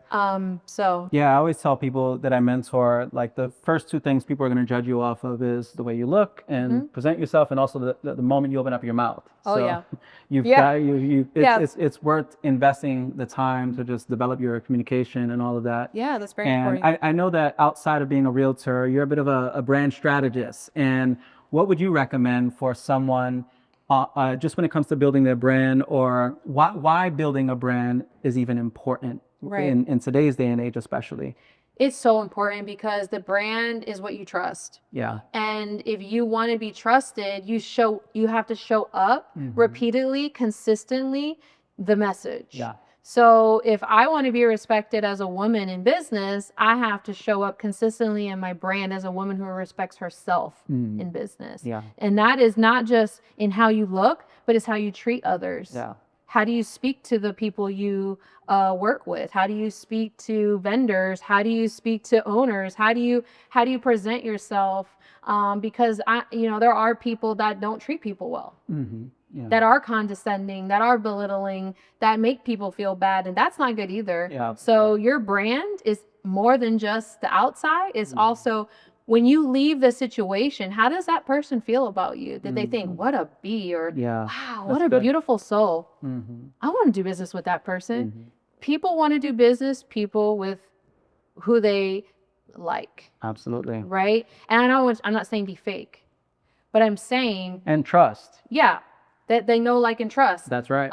So. Yeah, I always tell people that I mentor, like the first two things people are going to judge you off of is the way you look and present yourself, and also the moment you open up your mouth. Oh, so yeah. You've got, it's worth investing the time to just develop your communication and all of that. Yeah, that's very important. important. I know that outside of being a realtor, you're a bit of a brand strategist. And what would you recommend for someone just when it comes to building their brand, or why building a brand is even important in today's day and age, especially? It's so important because the brand is what you trust. Yeah. And if you want to be trusted, you have to show up repeatedly, consistently, the message. Yeah. So if I want to be respected as a woman in business, I have to show up consistently in my brand as a woman who respects herself in business. Yeah. And that is not just in how you look, but it's how you treat others. Yeah. How do you speak to the people you work with? How do you speak to vendors? How do you speak to owners? How do you present yourself? Because there are people that don't treat people well. Yeah. That are condescending, that are belittling, that make people feel bad, and that's not good either. Yeah. So your brand is more than just the outside. It's also when you leave the situation, how does that person feel about you? Did they think, what a bee, or wow, what a beautiful soul? I want to do business with that person. People want to do business, people with who they like. Absolutely. Right? And I'm not saying be fake, but I'm saying... And trust. Yeah. That they know, like, and trust. That's right.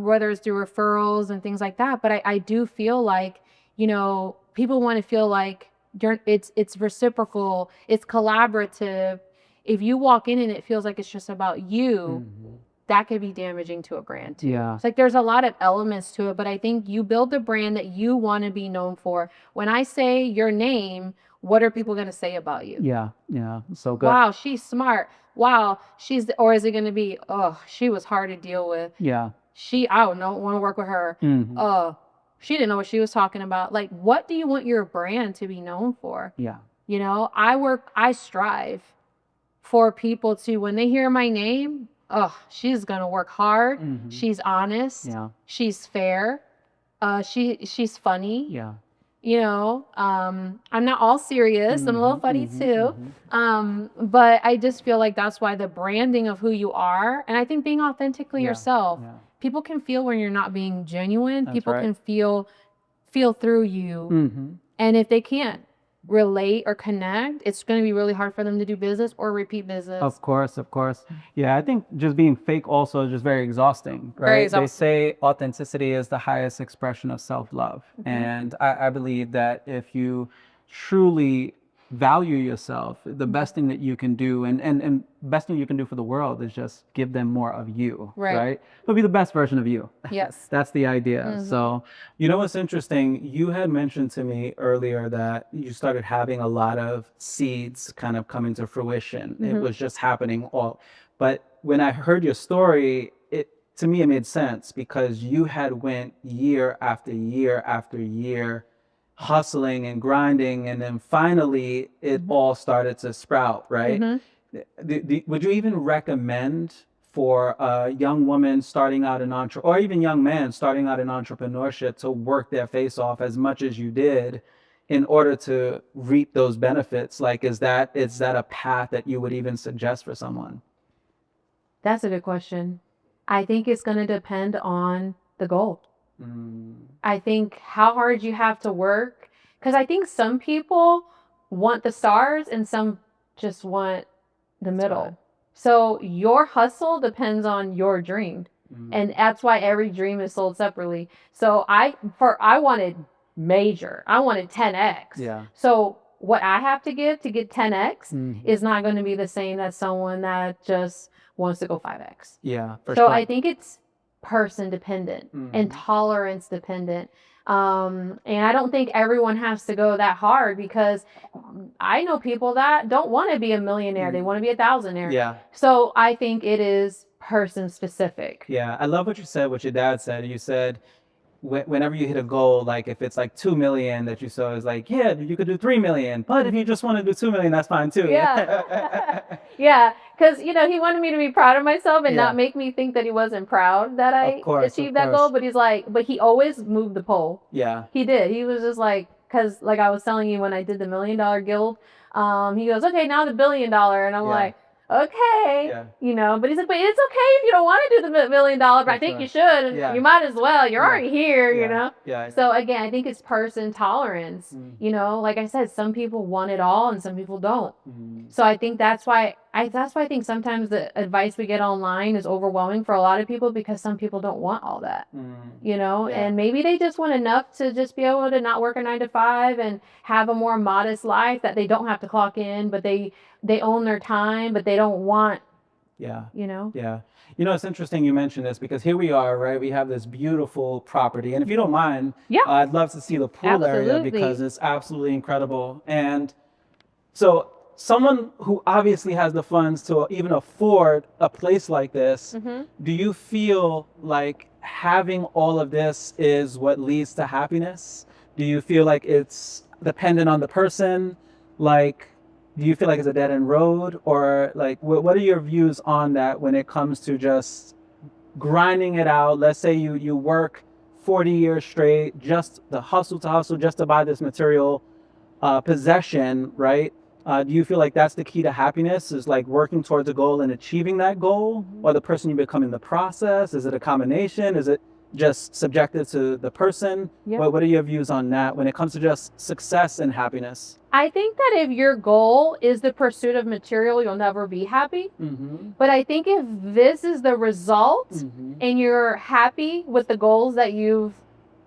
Whether it's through referrals and things like that. But I do feel like, people want to feel like it's reciprocal, it's collaborative. If you walk in and it feels like it's just about you, that could be damaging to a brand too. Yeah. It's like there's a lot of elements to it, but I think you build the brand that you want to be known for. When I say your name, what are people going to say about you? Yeah. So good. Wow, she's smart. Wow, or is it going to be, oh, she was hard to deal with. Yeah. I don't want to work with her. She didn't know what she was talking about. Like, what do you want your brand to be known for? Yeah. I strive for people to, when they hear my name, oh, she's going to work hard. She's honest. Yeah. She's fair. She's funny. Yeah. I'm not all serious. I'm a little funny too. But I just feel like that's why the branding of who you are, and I think being authentically yourself, people can feel when you're not being genuine. People can feel through you. And if they can't relate or connect, it's going to be really hard for them to do business or repeat business. Of course. Yeah, I think just being fake also is just very exhausting, right? Very exhausting. They say authenticity is the highest expression of self-love. And I believe that if you truly value yourself. The best thing that you can do, and best thing you can do for the world is just give them more of you, right? But be the best version of you. Yes. That's the idea. So, you know what's interesting? You had mentioned to me earlier that you started having a lot of seeds kind of coming to fruition. It was just happening all. But when I heard your story, to me, it made sense because you had went year after year after year hustling and grinding, and then finally it all started to sprout, right? Would you even recommend for a young woman starting out in or even young man starting out in entrepreneurship to work their face off as much as you did in order to reap those benefits? Like, is that a path that you would even suggest for someone? That's a good question. I think it's going to depend on the goal. I think how hard you have to work, because I think some people want the stars and some just want the middle. So your hustle depends on your dream. And that's why every dream is sold separately. So I wanted major. I wanted 10x. Yeah. So what I have to give to get 10x is not going to be the same as someone that just wants to go 5x. Yeah. For so sure. I think it's person dependent and tolerance dependent. And I don't think everyone has to go that hard, because I know people that don't want to be a millionaire. They want to be a thousandaire. Yeah. So I think it is person specific. Yeah. I love what you said, what your dad said. You said, whenever you hit a goal, like if it's like 2 million that you saw, is like, yeah, you could do 3 million, but if you just want to do 2 million, that's fine too. Yeah. Yeah. Because, he wanted me to be proud of myself and not make me think that he wasn't proud that I achieved that goal. But he's like, but he always moved the pole. Yeah. He did. He was just like, because like I was telling you, when I did the $1 Million Guild, he goes, okay, now the $1 billion. And I'm like, okay, but he's like, but it's okay if you don't want to do the $1 million, but I think you should, and you might as well. You're already here, Yeah. So again, I think it's person tolerance. Like I said, some people want it all and some people don't. So I think that's why I think sometimes the advice we get online is overwhelming for a lot of people, because some people don't want all that, and maybe they just want enough to just be able to not work a 9 to 5 and have a more modest life that they don't have to clock in, but they own their time, but they don't want, Yeah. It's interesting you mentioned this, because here we are, right? We have this beautiful property. And if you don't mind, I'd love to see the pool area, because it's absolutely incredible. And so someone who obviously has the funds to even afford a place like this, do you feel like having all of this is what leads to happiness? Do you feel like it's dependent on the person? Like, do you feel like it's a dead-end road? Or like, what are your views on that when it comes to just grinding it out? Let's say you work 40 years straight, just the hustle just to buy this material possession, right? Do you feel like that's the key to happiness, is like working towards a goal and achieving that goal? Or the person you become in the process? Is it a combination? Is it just subjective to the person? What are your views on that when it comes to just success and happiness? I think that if your goal is the pursuit of material, you'll never be happy. But I think if this is the result and you're happy with the goals that you've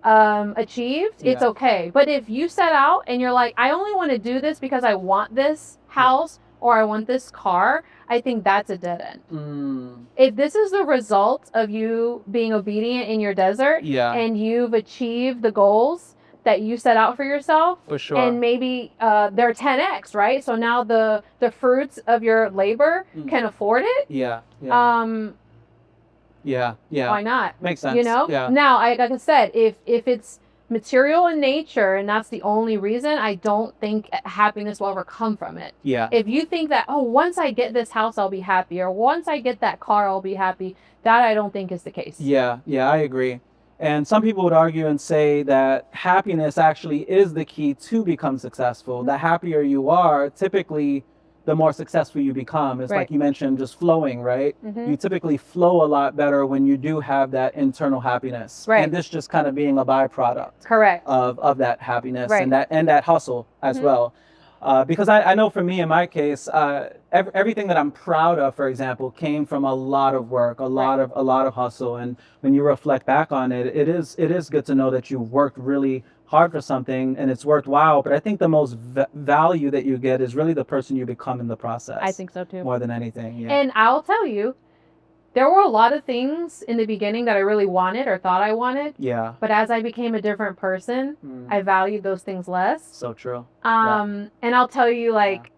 achieved, it's okay. But if you set out and you're like, I only want to do this because I want this house or I want this car, I think that's a dead end. If this is the result of you being obedient in your desert and you've achieved the goals that you set out for yourself, for sure, and maybe they're 10x, right? So now the fruits of your labor can afford it. Why not? Makes sense. Now, like I said, if it's material in nature and that's the only reason, I don't think happiness will ever come from it. If you think that, once I get this house I'll be happy, or once I get that car I'll be happy, that I don't think is the case. I agree. And some people would argue and say that happiness actually is the key to become successful. The happier you are, typically the more successful you become. It's like you mentioned, just flowing, right? You typically flow a lot better when you do have that internal happiness. And this just kind of being a byproduct of that happiness and that hustle as well. Because I know for me, in my case, everything that I'm proud of, for example, came from a lot of work, a lot of hustle. And when you reflect back on it, it is good to know that you worked really hard for something and it's worthwhile. But I think the most value that you get is really the person you become in the process. I think so too. More than anything. Yeah. And I'll tell you, there were a lot of things in the beginning that I really wanted or thought I wanted. Yeah. But as I became a different person, I valued those things less. So true. And I'll tell you, like,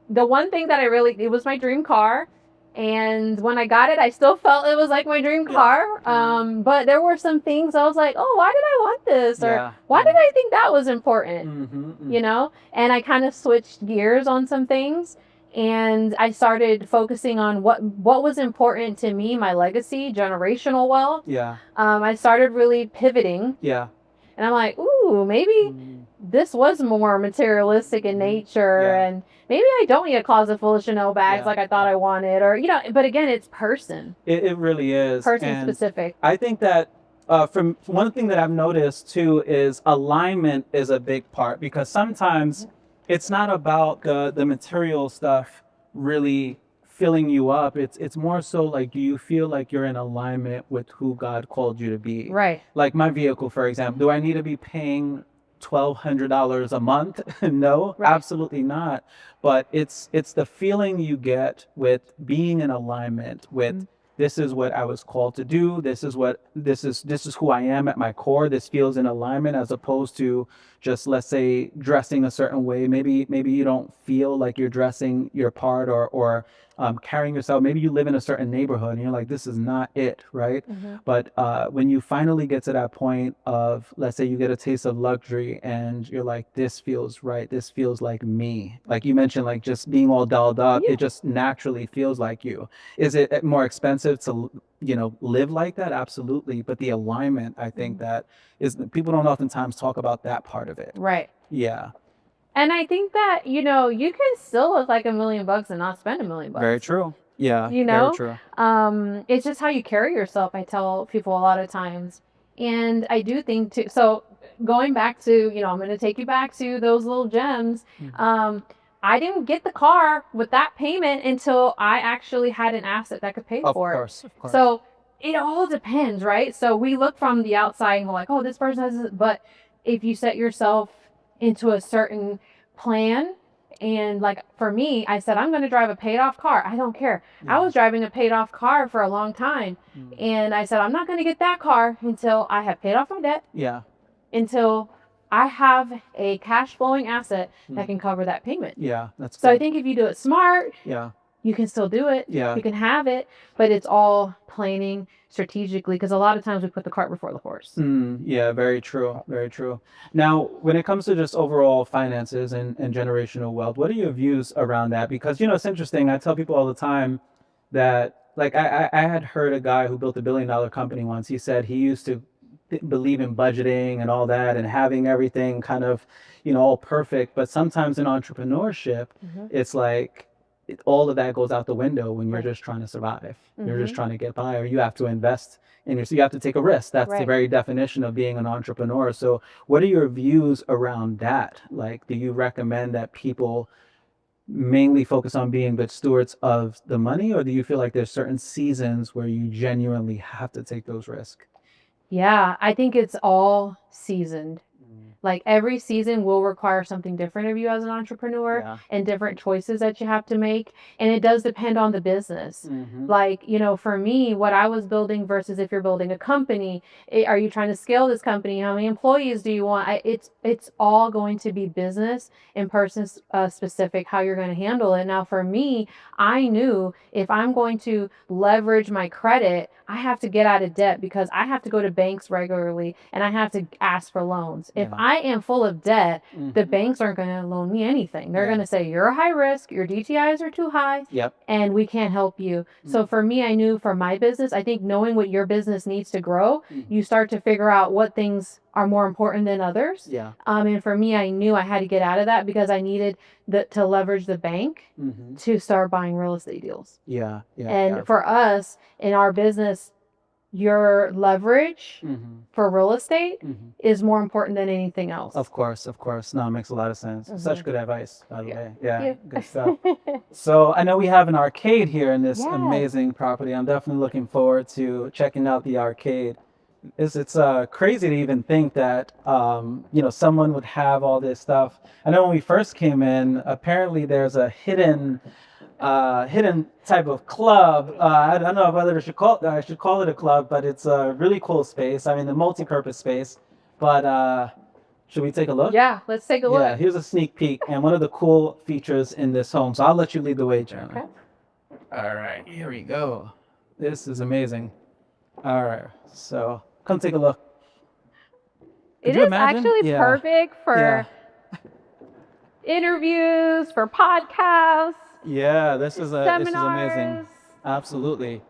the one thing that it was my dream car. And when I got it, I still felt it was like my dream car. But there were some things I was like, oh, why did I want this? Or why did I think that was important? You know? And I kind of switched gears on some things. And I started focusing on what was important to me, my legacy, generational wealth. Yeah. I started really pivoting. Yeah. And I'm like, ooh, maybe this was more materialistic in nature. And maybe I don't need a closet full of Chanel bags like I thought I wanted. Or, you know, but again, it's person. It really is. Person specific. I think that from one thing that I've noticed too is alignment is a big part, because sometimes it's not about the material stuff really filling you up. It's more so like, do you feel like you're in alignment with who God called you to be? Right. Like my vehicle, for example, do I need to be paying $1,200 a month? No, absolutely not. But it's the feeling you get with being in alignment with this is what I was called to do. This is who I am at my core. This feels in alignment, as opposed to just, let's say, dressing a certain way. Maybe you don't feel like you're dressing your part or carrying yourself. Maybe you live in a certain neighborhood and you're like, this is not it, right? But when you finally get to that point of, let's say you get a taste of luxury and you're like, this feels right. This feels like me. Like you mentioned, like just being all dolled up, it just naturally feels like you. Is it more expensive to, live like that? Absolutely. But the alignment, I think that people don't oftentimes talk about that part of it. Right. Yeah. And I think that, you can still look like $1 million and not spend $1 million. Very true. Yeah. Very true. It's just how you carry yourself, I tell people a lot of times. And I do think too, so going back to, I'm going to take you back to those little gems. I didn't get the car with that payment until I actually had an asset that could pay for it. Of course. So it all depends, right? So we look from the outside and we're like, oh, this person has this. But if you set yourself into a certain plan, and like for me, I said, I'm going to drive a paid off car. I don't care. I was driving a paid off car for a long time. And I said, I'm not going to get that car until I have paid off my debt. Yeah. Until I have a cash flowing asset that can cover that payment. Yeah, that's good. So I think if you do it smart, you can still do it. Yeah. You can have it, but it's all planning strategically, because a lot of times we put the cart before the horse. Yeah, very true. Very true. Now, when it comes to just overall finances and generational wealth, what are your views around that? Because, it's interesting. I tell people all the time that, like, I had heard a guy who built $1 billion company once. He said he used to believe in budgeting and all that and having everything kind of, all perfect. But sometimes in entrepreneurship, it's like all of that goes out the window when you're just trying to survive. You're just trying to get by, or you have to invest in yourself. You have to take a risk. That's the very definition of being an entrepreneur. So what are your views around that? Like, do you recommend that people mainly focus on being good stewards of the money, or do you feel like there's certain seasons where you genuinely have to take those risks? Yeah, I think it's all seasoned. Like every season will require something different of you as an entrepreneur and different choices that you have to make. And it does depend on the business. Like, for me, what I was building versus if you're building a company, are you trying to scale this company? How many employees do you want? It's all going to be business and person specific how you're going to handle it. Now, for me, I knew if I'm going to leverage my credit, I have to get out of debt, because I have to go to banks regularly and I have to ask for loans. If I am full of debt, the banks aren't going to loan me anything. They're going to say, you're high risk, your DTIs are too high, and we can't help you. So for me, I knew for my business, I think knowing what your business needs to grow, you start to figure out what things are more important than others. And for me, I knew I had to get out of that because I needed to leverage the bank to start buying real estate deals. And for us in our business, your leverage Mm-hmm. for real estate Mm-hmm. is more important than anything else. Of course, of course. No, it makes a lot of sense. Such good advice, by the way. Yeah, Thank good stuff. So I know we have an arcade here in this Yes. amazing property. I'm definitely looking forward to checking out the arcade. It's crazy to even think that someone would have all this stuff. I know when we first came in, apparently there's a hidden type of club. I don't know whether I should call it a club, but it's a really cool space. I mean, a multi-purpose space. But should we take a look? Yeah, let's take a look. Yeah, here's a sneak peek and one of the cool features in this home. So I'll let you lead the way, Janna. Okay. All right, here we go. This is amazing. All right, so come take a look. Could It you is imagine? actually Yeah. perfect for interviews, for podcasts, Yeah, this is amazing. seminars. Absolutely.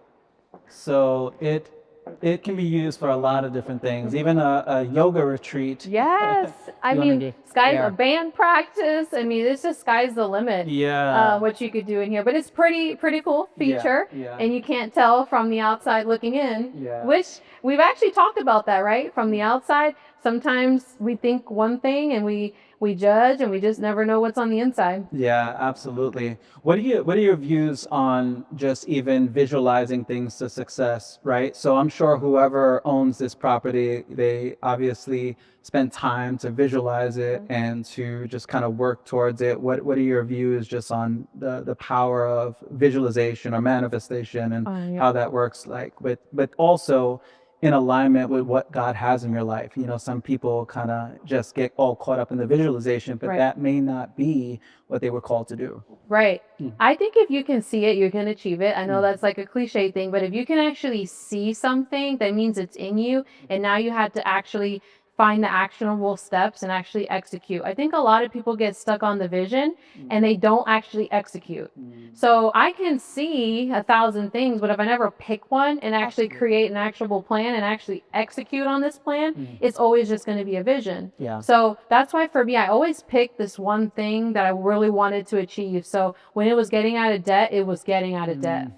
So it can be used for a lot of different things, even a yoga retreat. Yes. I You wanna mean, do- sky's yeah. a band practice. I mean, it's just sky's the limit. Yeah. What you could do in here, but it's pretty cool feature, yeah. and you can't tell from the outside looking in. Yeah. Which we've actually talked about that, right? From the outside, sometimes we think one thing and we judge, and we just never know what's on the inside. Yeah, absolutely. What are your views on just even visualizing things to success, right? So I'm sure whoever owns this property, they obviously spend time to visualize it and to just kind of work towards it. What are your views just on the power of visualization or manifestation and Yeah. how that works, like but also in alignment with what God has in your life. You know, some people kind of just get all caught up in the visualization, but Right. that may not be what they were called to do. Right. Mm. I think if you can see it, you can achieve it. I know that's like a cliche thing, but if you can actually see something, that means it's in you. And now you have to actually find the actionable steps and actually execute. I think a lot of people get stuck on the vision and they don't actually execute. So I can see 1,000 things, but if I never pick one and actually create an actionable plan and actually execute on this plan, it's always just going to be a vision. Yeah. So that's why for me, I always pick this one thing that I really wanted to achieve. So when it was getting out of debt, it was getting out of debt.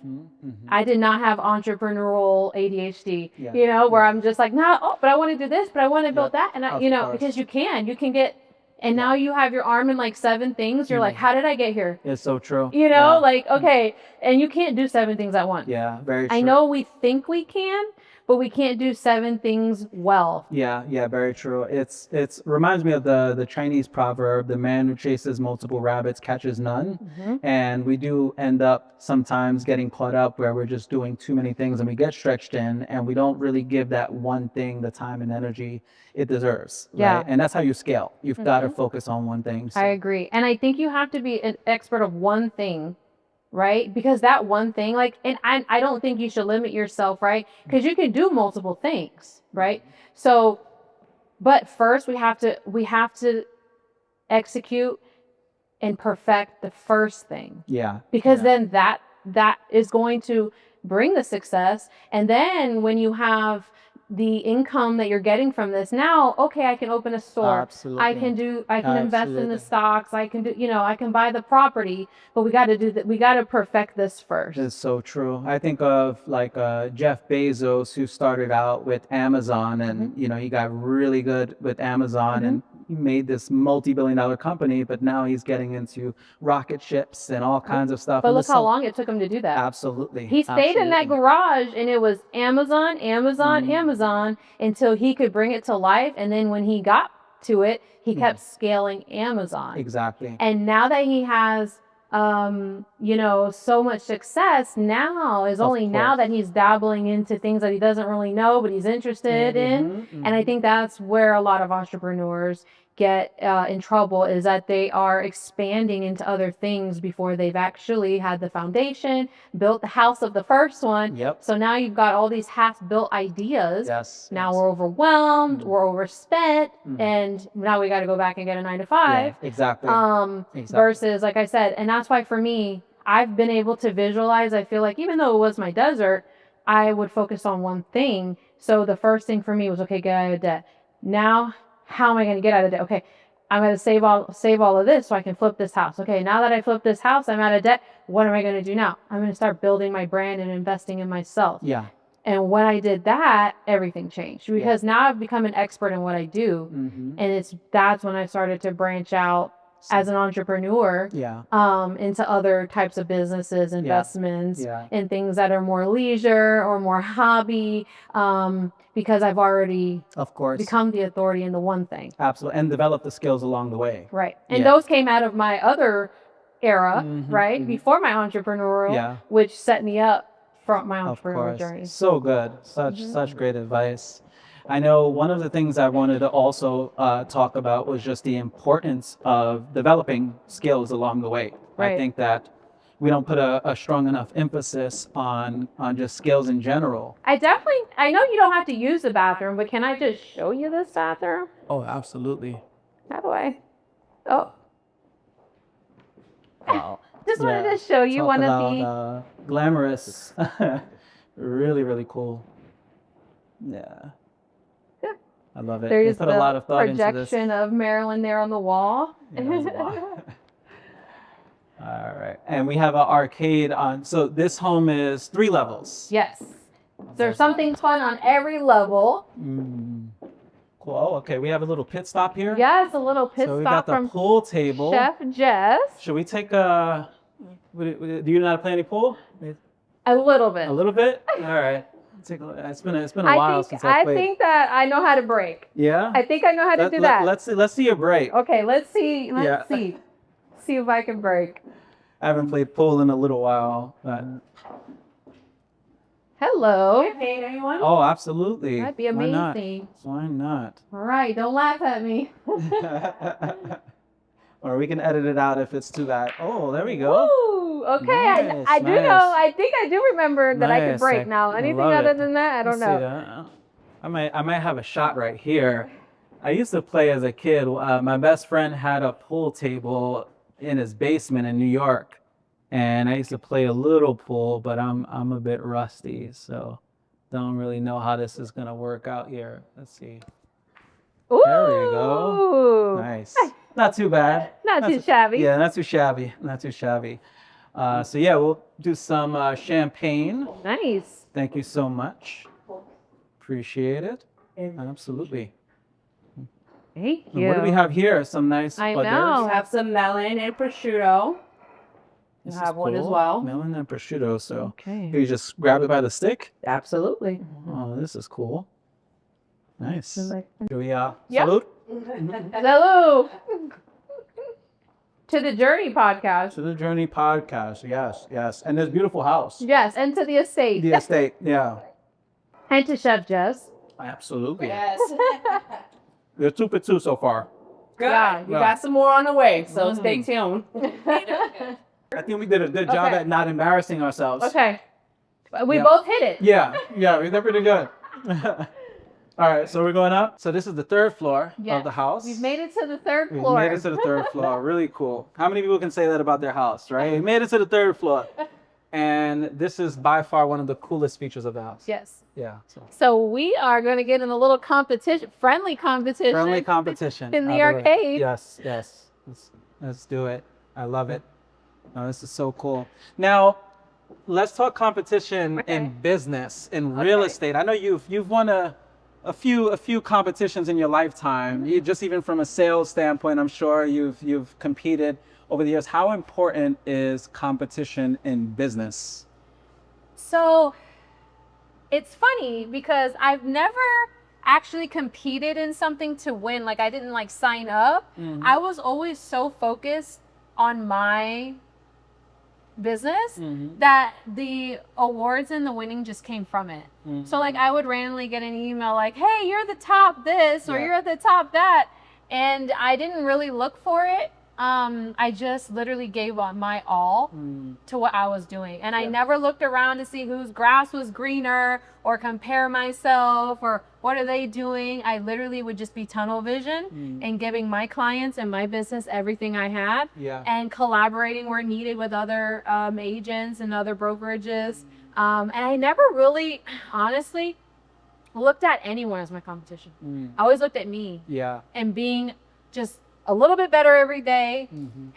I did not have entrepreneurial ADHD, where I'm just like, but I want to do this, but I want to build that. And because you can get, and now you have your arm in like 7 things. You're like, how did I get here? It's so true. Okay. And you can't do 7 things at once. Yeah, very true. I know we think we can, but we can't do 7 things well. Yeah, very true. It's reminds me of the Chinese proverb, the man who chases multiple rabbits catches none. And we do end up sometimes getting caught up where we're just doing too many things and we get stretched in and we don't really give that one thing the time and energy it deserves. Right? Yeah. And that's how you scale. You've got to focus on one thing. So. I agree. And I think you have to be an expert of one thing. Right? Because that one thing, and I don't think you should limit yourself, right? Because you can do multiple things, right? So, but first we have to execute and perfect the first thing. Yeah. Because then that is going to bring the success. And then when you have the income that you're getting from this, now, okay, I can open a store. Absolutely. I can invest in the stocks. I can I can buy the property, but we got to do that. We got to perfect this first. It's so true. I think of like Jeff Bezos, who started out with Amazon and, he got really good with Amazon and he made this multi-billion-dollar company, but now he's getting into rocket ships and all kinds of stuff. But look how long it took him to do that. Absolutely. He stayed in that garage and it was Amazon, until he could bring it to life. And then when he got to it, he kept scaling Amazon. Exactly. And now that he has, so much success, now that he's dabbling into things that he doesn't really know, but he's interested in. And I think that's where a lot of entrepreneurs get in trouble, is that they are expanding into other things before they've actually had the foundation, built the house of the first one. Yep. So now you've got all these half-built ideas. Yes. Now we're overwhelmed, we're overspent, and now we got to go back and get a 9-to-5. Yeah, exactly. Versus, like I said, and that's why for me, I've been able to visualize. I feel like even though it was my desert, I would focus on one thing. So the first thing for me was, okay, get out of debt. Now, how am I going to get out of debt? Okay, I'm going to save all of this so I can flip this house. Okay, now that I flip this house, I'm out of debt. What am I going to do now? I'm going to start building my brand and investing in myself. Yeah. And when I did that, everything changed because now I've become an expert in what I do. And that's when I started to branch out as an entrepreneur into other types of businesses, investments, and things that are more leisure or more hobby, because I've already become the authority in the one thing. Absolutely. And develop the skills along the way. Right. And those came out of my other era, right? Before my entrepreneurial, which set me up for my entrepreneurial journey. So good. Such great advice. I know one of the things I wanted to also talk about was just the importance of developing skills along the way. I think that we don't put a strong enough emphasis on just skills in general. I know you don't have to use the bathroom, but can I just show you this bathroom? Oh, absolutely. How do I? Oh. Wow. Just wanted to show you one of the glamorous, really, really cool. Yeah. I love it. There's they put a lot of thought into this. Projection of Maryland there on the wall. All right. And we have an arcade on. So this home is 3 levels. Yes. There's something fun on every level. Cool. Oh, okay. We have a little pit stop here. Yes, a little pit so stop. So we got the pool table. Chef Jess. Should we take a... Do you know how to play any pool? A little bit. A little bit? All right. It's been a while since I played. I think that I know how to break. Yeah? I think I know how to do that. Let's see a break. Okay, let's see. Let's see. See if I can break. I haven't played pool in a little while, but... Hello. Hey, anyone? Oh, absolutely. That'd be amazing. Why not? All right, don't laugh at me. Or we can edit it out if it's too bad. Oh, there we go. Ooh, okay. Nice, I do know. I think I do remember that I can break now. Anything other than that, I don't know. I might have a shot right here. I used to play as a kid. My best friend had a pool table in his basement in New York, and I used to play a little pool, but I'm a bit rusty, so don't really know how this is gonna work out here. Let's see. Ooh. There we go. Nice. Not too bad. Not too shabby. Yeah, not too shabby. Not too shabby. So yeah, we'll do some champagne. Nice. Thank you so much. Appreciate it. Absolutely. Thank you. And what do we have here? Some nice. I We know. have some melon and prosciutto. You have one as well. Melon and prosciutto. So Okay. you just grab it by the stick. Absolutely. Oh, this is cool. Nice. Yep. Do we salute? Hello. To the Journey podcast. To the Journey podcast. Yes. And this beautiful house. Yes, and to the estate. The estate. Yeah. And to Chef Jess. Absolutely. Yes. We're 2 for 2 so far. Good. Yeah. We got some more on the way, so stay tuned. I think we did a good job at not embarrassing ourselves. Okay. We both hit it. Yeah, we did pretty good. All right, so we're going up. So this is the 3rd floor of the house. We've made it to the 3rd We've floor. made it to the 3rd floor. Really cool. How many people can say that about their house, right? We made it to the 3rd floor. And this is by far one of the coolest features of the house. Yes. Yeah. So we are going to get in a little friendly competition. Friendly competition. In the arcade. Yes. Let's do it. I love it. Oh, this is so cool. Now, let's talk competition in business, in real estate. I know you've won a few competitions in your lifetime. You, just even from a sales standpoint, I'm sure you've competed over the years. How important is competition in business? So it's funny because I've never actually competed in something to win. Like I didn't sign up. Mm-hmm. I was always so focused on my business that the awards and the winning just came from it. So I would randomly get an email like, hey, you're the top this or you're the top that. And I didn't really look for it. I just literally gave my all to what I was doing. And I never looked around to see whose grass was greener or compare myself or what are they doing. I literally would just be tunnel vision and giving my clients and my business everything I had and collaborating where needed with other agents and other brokerages. And I never really, honestly, looked at anyone as my competition. I always looked at me and being just a little bit better every day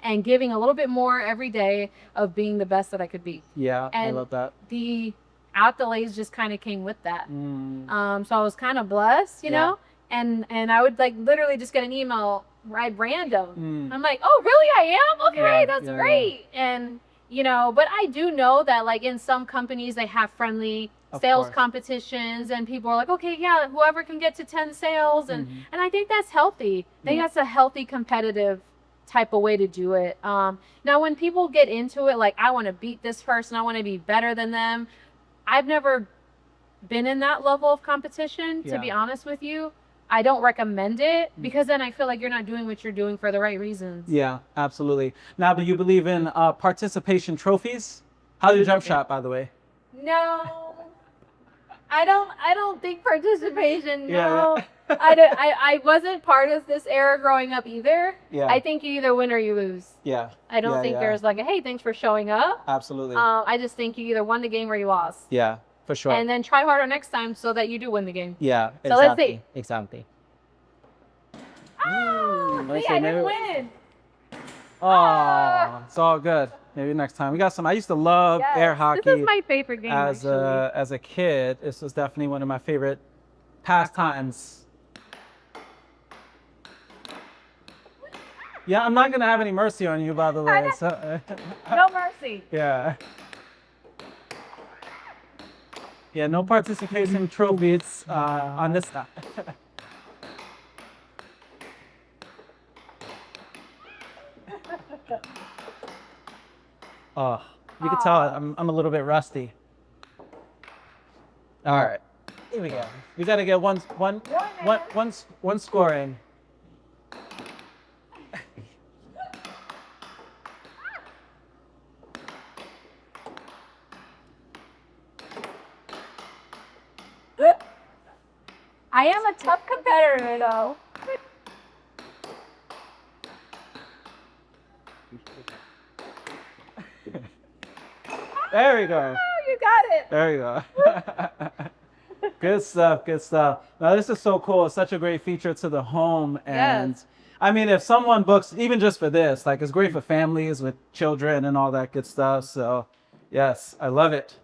and giving a little bit more every day of being the best that I could be. Yeah, and I love that. The accolades just kind of came with that. So I was kind of blessed, you know, and I would like literally just get an email right random. I'm like, oh, really? I am? Okay, that's great. And, you know, but I do know that like in some companies, they have friendly sales competitions and people are like, okay, yeah, whoever can get to 10 sales. And I think that's healthy. I think that's a healthy competitive type of way to do it. Now, when people get into it, like, I want to beat this person, I want to be better than them. I've never been in that level of competition, to be honest with you. I don't recommend it because then I feel like you're not doing what you're doing for the right reasons. Yeah, absolutely. Now, do you believe in participation trophies? How's your jump shot, by the way? No, I don't think participation. No, I wasn't part of this era growing up either. I think you either win or you lose. I don't think there's like a, hey, thanks for showing up. Absolutely. I just think you either won the game or you lost. Yeah, for sure. And then try harder next time so that you do win the game. Yeah, so let's see. Exactly. Oh, see, I didn't win. Oh, it's all good. Maybe next time. We got some. I used to love air hockey. This is my favorite game. As a kid, this was definitely one of my favorite pastimes. Yeah, I'm not gonna have any mercy on you, by the way. So, no mercy. Yeah. Yeah, no participation trophies on this stuff. Oh, you can tell I'm a little bit rusty. All right, here we go. We gotta get one score in. I am a tough competitor, though. There we go. Oh, you got it. There you go. Good stuff, good stuff. Now, this is so cool. It's such a great feature to the home. And I mean, if someone books, even just for this, like, it's great for families with children and all that good stuff. So, yes, I love it.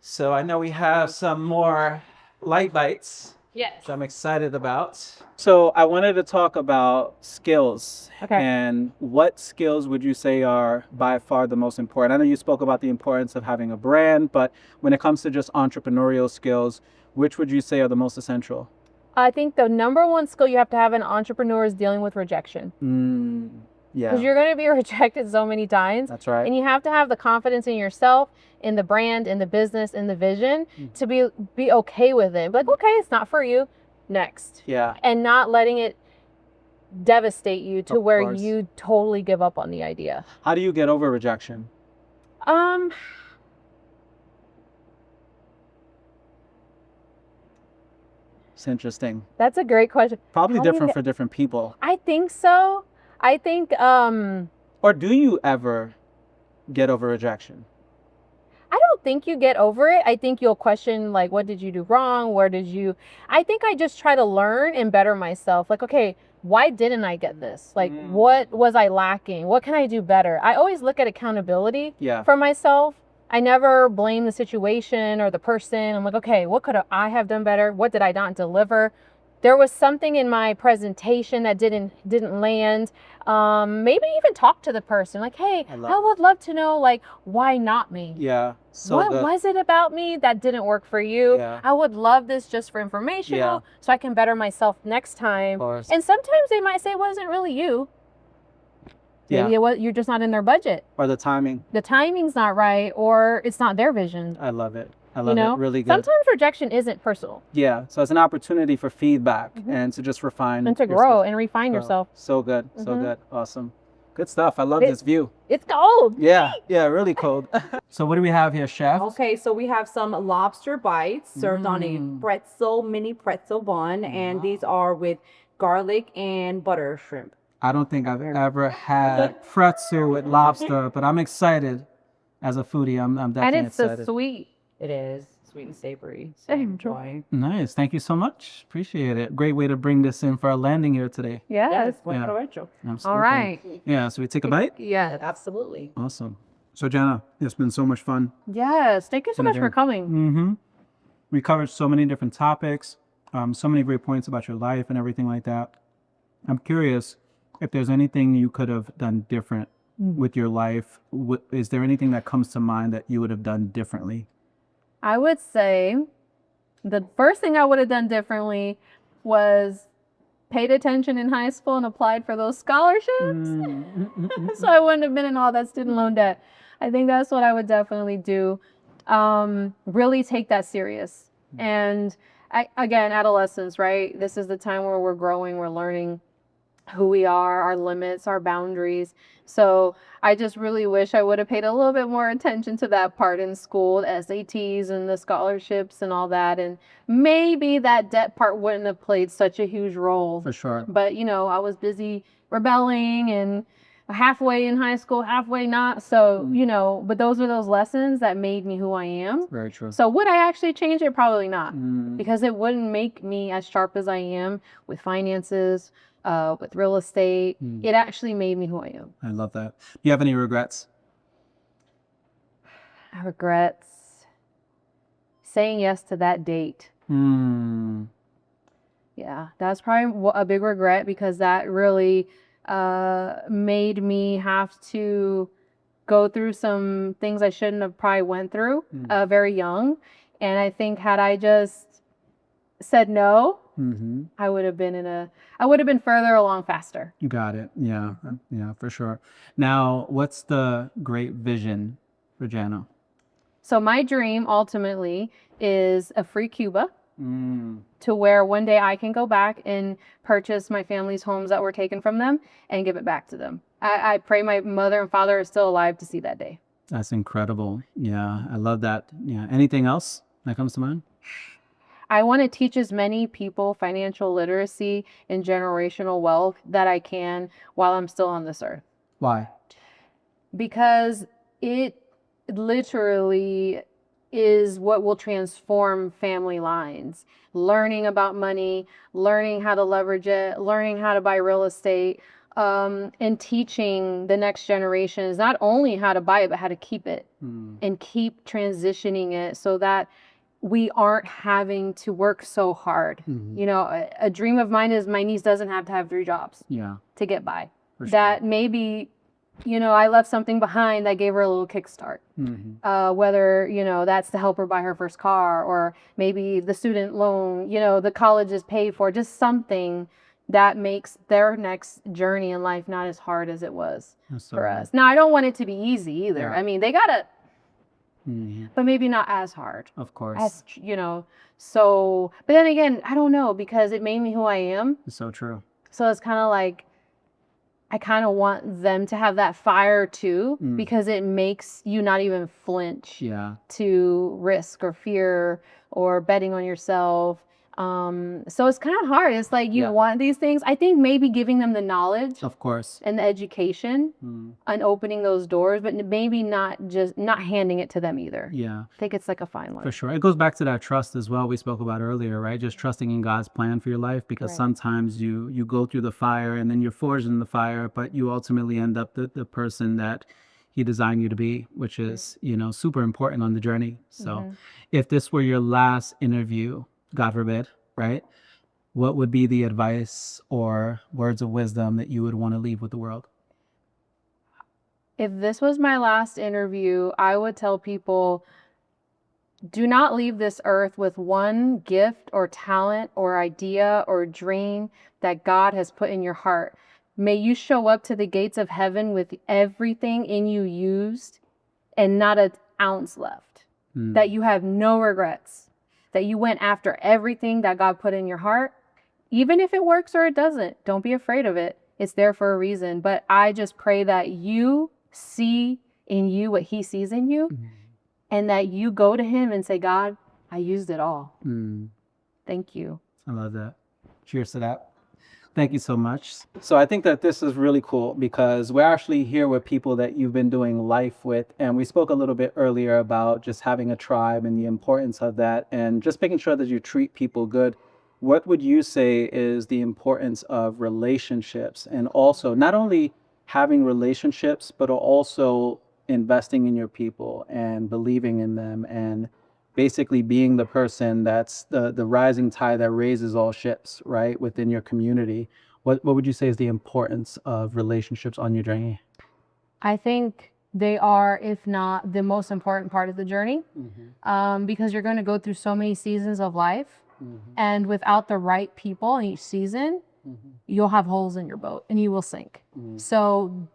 So I know we have some more light bites. Yes. Which I'm excited about. So I wanted to talk about skills. Okay. And what skills would you say are by far the most important? I know you spoke about the importance of having a brand, but when it comes to just entrepreneurial skills, which would you say are the most essential? I think the number one skill you have to have in an entrepreneur is dealing with rejection. Yeah. Because you're going to be rejected so many times. That's right. And you have to have the confidence in yourself, in the brand, in the business, in the vision to be okay with it. Like, okay, it's not for you. Next. Yeah. And not letting it devastate you to where you totally give up on the idea. How do you get over rejection? It's interesting. That's a great question. Probably different for different people. I think so. I think or do you ever get over rejection? I don't think you get over it. I think you'll question, like, what did you do wrong? I think I just try to learn and better myself. Like, okay, why didn't I get this? Like, what was I lacking? What can I do better? I always look at accountability for myself. I never blame the situation or the person. I'm like, okay, what could I have done better? What did I not deliver? There was something in my presentation that didn't land. Maybe even talk to the person. Like, hey, I would love to know, like, why not me? Yeah. So what was it about me that didn't work for you? Yeah. I would love this just for informational so I can better myself next time. And sometimes they might say it wasn't really you. Maybe you're just not in their budget. Or the timing. The timing's not right, or it's not their vision. I love it. I love it. Really good. Sometimes rejection isn't personal. Yeah. So it's an opportunity for feedback and to just refine. And to grow and refine yourself. So good. So good. Awesome. Good stuff. I love this view. It's cold. Yeah. Yeah. Really cold. So what do we have here, chef? Okay. So we have some lobster bites served on a mini pretzel bun. And these are with garlic and butter shrimp. I don't think I've ever had pretzel with lobster, but I'm excited as a foodie. I'm definitely excited. And it's so sweet. It is sweet and savory. So enjoy. Nice. Thank you so much. Appreciate it. Great way to bring this in for our landing here today. Yes. Buen provecho. Absolutely. All right. Yeah. So we take a bite? Yes. Absolutely. Awesome. So Janna, it's been so much fun. Yes, thank you so much for coming. Mm-hmm. We covered so many different topics, so many great points about your life and everything like that. I'm curious if there's anything you could have done different with your life. Is there anything that comes to mind that you would have done differently? I would say the first thing I would have done differently was paid attention in high school and applied for those scholarships. So I wouldn't have been in all that student loan debt. I think that's what I would definitely do. Really take that serious. And again, adolescence, right? This is the time where we're growing, we're learning who we are, our limits, our boundaries. So I just really wish I would have paid a little bit more attention to that part in school, the SATs and the scholarships and all that. And maybe that debt part wouldn't have played such a huge role. For sure. But, you know, I was busy rebelling and halfway in high school, halfway not. So, you know, but those are those lessons that made me who I am. Very true. So would I actually change it? Probably not. Because it wouldn't make me as sharp as I am with finances, with real estate. It actually made me who I am. I love that. Do you have any regrets? Regrets saying yes to that date. Yeah, that's probably a big regret because that really made me have to go through some things I shouldn't have probably went through very young. And I think had I just said no, I would have been further along faster. You got it. Yeah, yeah, for sure. Now, what's the great vision for Janna? So my dream ultimately is a free Cuba to where one day I can go back and purchase my family's homes that were taken from them and give it back to them. I pray my mother and father are still alive to see that day. That's incredible. Yeah, I love that. Yeah. Anything else that comes to mind? I want to teach as many people financial literacy and generational wealth that I can while I'm still on this earth. Why? Because it literally is what will transform family lines. Learning about money, learning how to leverage it, learning how to buy real estate, and teaching the next generations not only how to buy it, but how to keep it and keep transitioning it so that we aren't having to work so hard. You know, a dream of mine is my niece doesn't have to have 3 jobs to get by. For sure. That maybe, you know, I left something behind that gave her a little kickstart. Whether, you know, that's to help her buy her first car or maybe the student loan, you know, the college is paid for, just something that makes their next journey in life not as hard as it was for us. Now, I don't want it to be easy either. Yeah. I mean, they gotta, but maybe not as hard. Of course. As, you know, so, but then again, I don't know because it made me who I am. It's so true. So it's kind of like, I kind of want them to have that fire too, because it makes you not even flinch to risk or fear or betting on yourself. So it's kind of hard. It's like you want these things. I think maybe giving them the knowledge, of course, and the education and opening those doors, but maybe not handing it to them either. Yeah. I think it's like a fine line. For sure. It goes back to that trust as well we spoke about earlier, right? Just trusting in God's plan for your life, because sometimes you go through the fire and then you're forged in the fire, but you ultimately end up the person that He designed you to be, which is, you know, super important on the journey. So if this were your last interview, God forbid, right? What would be the advice or words of wisdom that you would want to leave with the world? If this was my last interview, I would tell people, do not leave this earth with one gift or talent or idea or dream that God has put in your heart. May you show up to the gates of heaven with everything in you used and not an ounce left. That you have no regrets. That you went after everything that God put in your heart. Even if it works or it doesn't, don't be afraid of it. It's there for a reason. But I just pray that you see in you what He sees in you, and that you go to Him and say, God, I used it all. Thank you. I love that. Cheers to that. Thank you so much. So I think that this is really cool because we're actually here with people that you've been doing life with. And we spoke a little bit earlier about just having a tribe and the importance of that and just making sure that you treat people good. What would you say is the importance of relationships, and also not only having relationships, but also investing in your people and believing in them and basically being the person that's the rising tide that raises all ships, right, within your community. What would you say is the importance of relationships on your journey? I think they are, if not the most important part of the journey, because you're going to go through so many seasons of life, and without the right people in each season, you'll have holes in your boat and you will sink. So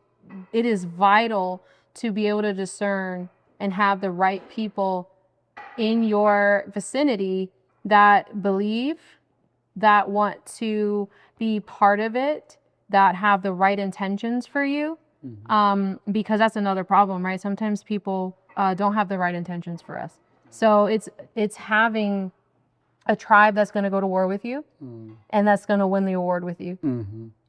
it is vital to be able to discern and have the right people in your vicinity that believe, that want to be part of it, that have the right intentions for you. Because that's another problem, right? Sometimes people don't have the right intentions for us. So it's having a tribe that's going to go to war with you and that's going to win the award with you.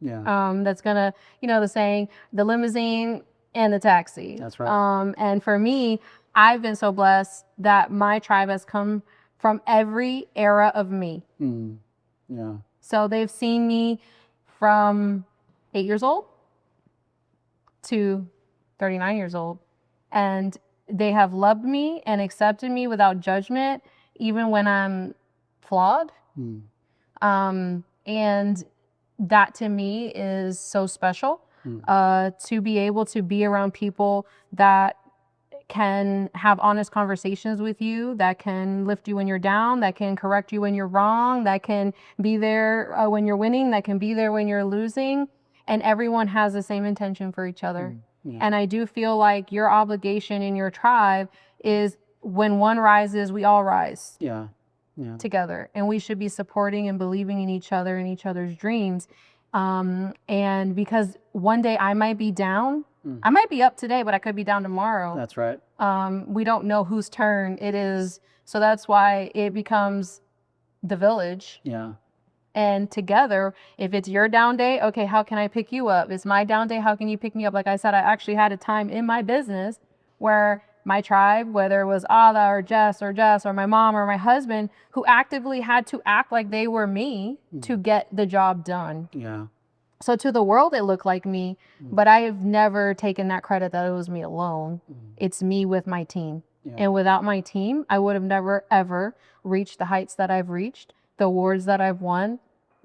That's going to, the saying, the limousine and the taxi. That's right. And for me, I've been so blessed that my tribe has come from every era of me. So they've seen me from 8 years old to 39 years old. And they have loved me and accepted me without judgment, even when I'm flawed. And that to me is so special, to be able to be around people that can have honest conversations with you, that can lift you when you're down, that can correct you when you're wrong, that can be there when you're winning, that can be there when you're losing. And everyone has the same intention for each other. And I do feel like your obligation in your tribe is when one rises, we all rise together. And we should be supporting and believing in each other and each other's dreams. And because one day I might be down, I might be up today, but I could be down tomorrow. That's right. We don't know whose turn it is. So that's why it becomes the village. And together, if it's your down day, okay, how can I pick you up? It's my down day, how can you pick me up? Like I said, I actually had a time in my business where my tribe, whether it was Ala or Jess or my mom or my husband, who actively had to act like they were me to get the job done. So to the world, it looked like me, but I have never taken that credit that it was me alone. It's me with my team. And without my team, I would have never, ever reached the heights that I've reached, the awards that I've won,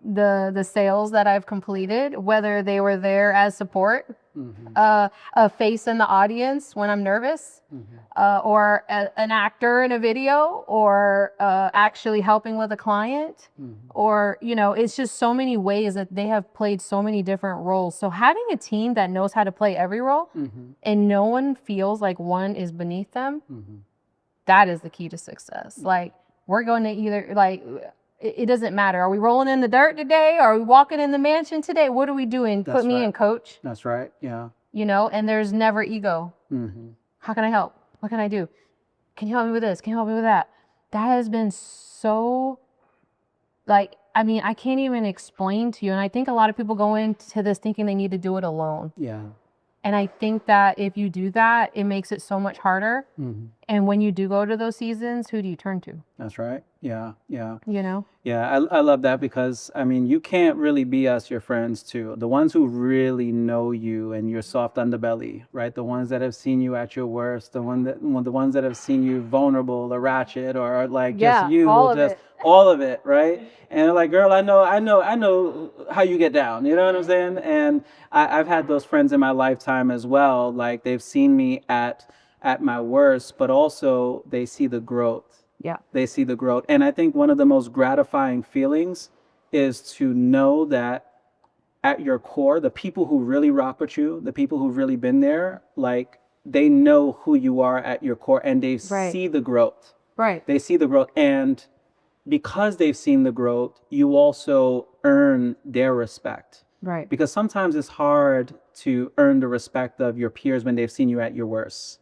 the sales that I've completed, whether they were there as support, a face in the audience when I'm nervous, or an actor in a video, or actually helping with a client, or, it's just so many ways that they have played so many different roles. So having a team that knows how to play every role and no one feels like one is beneath them, that is the key to success. Like, we're going to either, like, it doesn't matter. Are we rolling in the dirt today? Are we walking in the mansion today? What are we doing? Put me in, coach. That's right. And there's never ego. How can I help? What can I do? Can you help me with this? Can you help me with that? That has been so, I can't even explain to you. And I think a lot of people go into this thinking they need to do it alone. And I think that if you do that, it makes it so much harder. And when you do go to those seasons, who do you turn to? That's right. Yeah. I love that because, you can't really BS your friends too. The ones who really know you and your soft underbelly, right? The ones that have seen you at your worst, the ones that have seen you vulnerable or ratchet or like just you, all of it, right? And they're like, girl, I know how you get down. You know what I'm saying? And I've had those friends in my lifetime as well. Like, they've seen me at my worst, but also they see the growth. They see the growth. And I think one of the most gratifying feelings is to know that at your core, the people who really rock with you, the people who've really been there, like, they know who you are at your core and they see the growth. They see the growth. And because they've seen the growth, you also earn their respect. Because sometimes it's hard to earn the respect of your peers when they've seen you at your worst.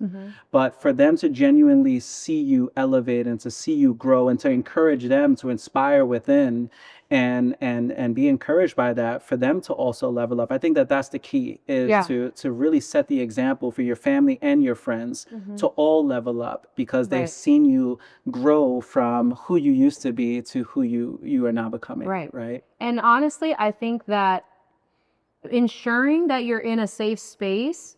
But for them to genuinely see you elevate and to see you grow and to encourage them to inspire within and be encouraged by that, for them to also level up. I think that that's the key, is to really set the example for your family and your friends to all level up, because they've seen you grow from who you used to be to who you are now becoming. Right. And honestly, I think that ensuring that you're in a safe space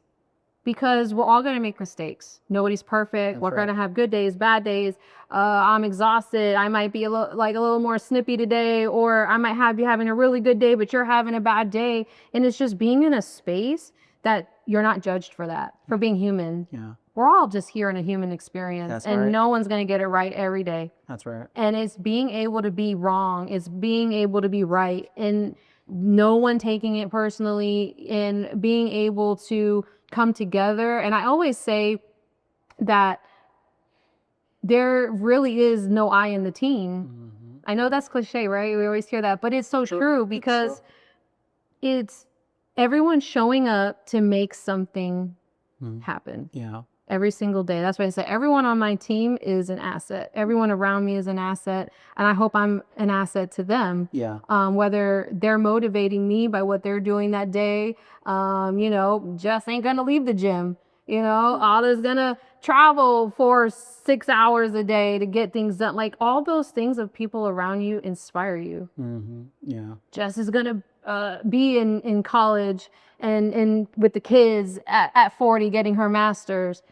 because we're all going to make mistakes. Nobody's perfect. That's We're right. going to have good days, bad days. I'm exhausted. I might be a little more snippy today, or I might be having a really good day, but you're having a bad day. And it's just being in a space that you're not judged for that, for being human. Yeah. We're all just here in a human experience, That's and right. no one's going to get it right every day. That's right. And it's being able to be wrong. It's being able to be right, and no one taking it personally, and being able to come together. And I always say that there really is no I in the team. I know that's cliche, right? We always hear that, but it's so true, because it's everyone showing up to make something happen. Yeah. Every single day. That's why I say everyone on my team is an asset. Everyone around me is an asset. And I hope I'm an asset to them. Yeah. Whether they're motivating me by what they're doing that day. Jess ain't going to leave the gym. Alda's going to travel for 6 hours a day to get things done. Like, all those things of people around you inspire you. Yeah. Jess is going to be in college and with the kids at 40 getting her master's.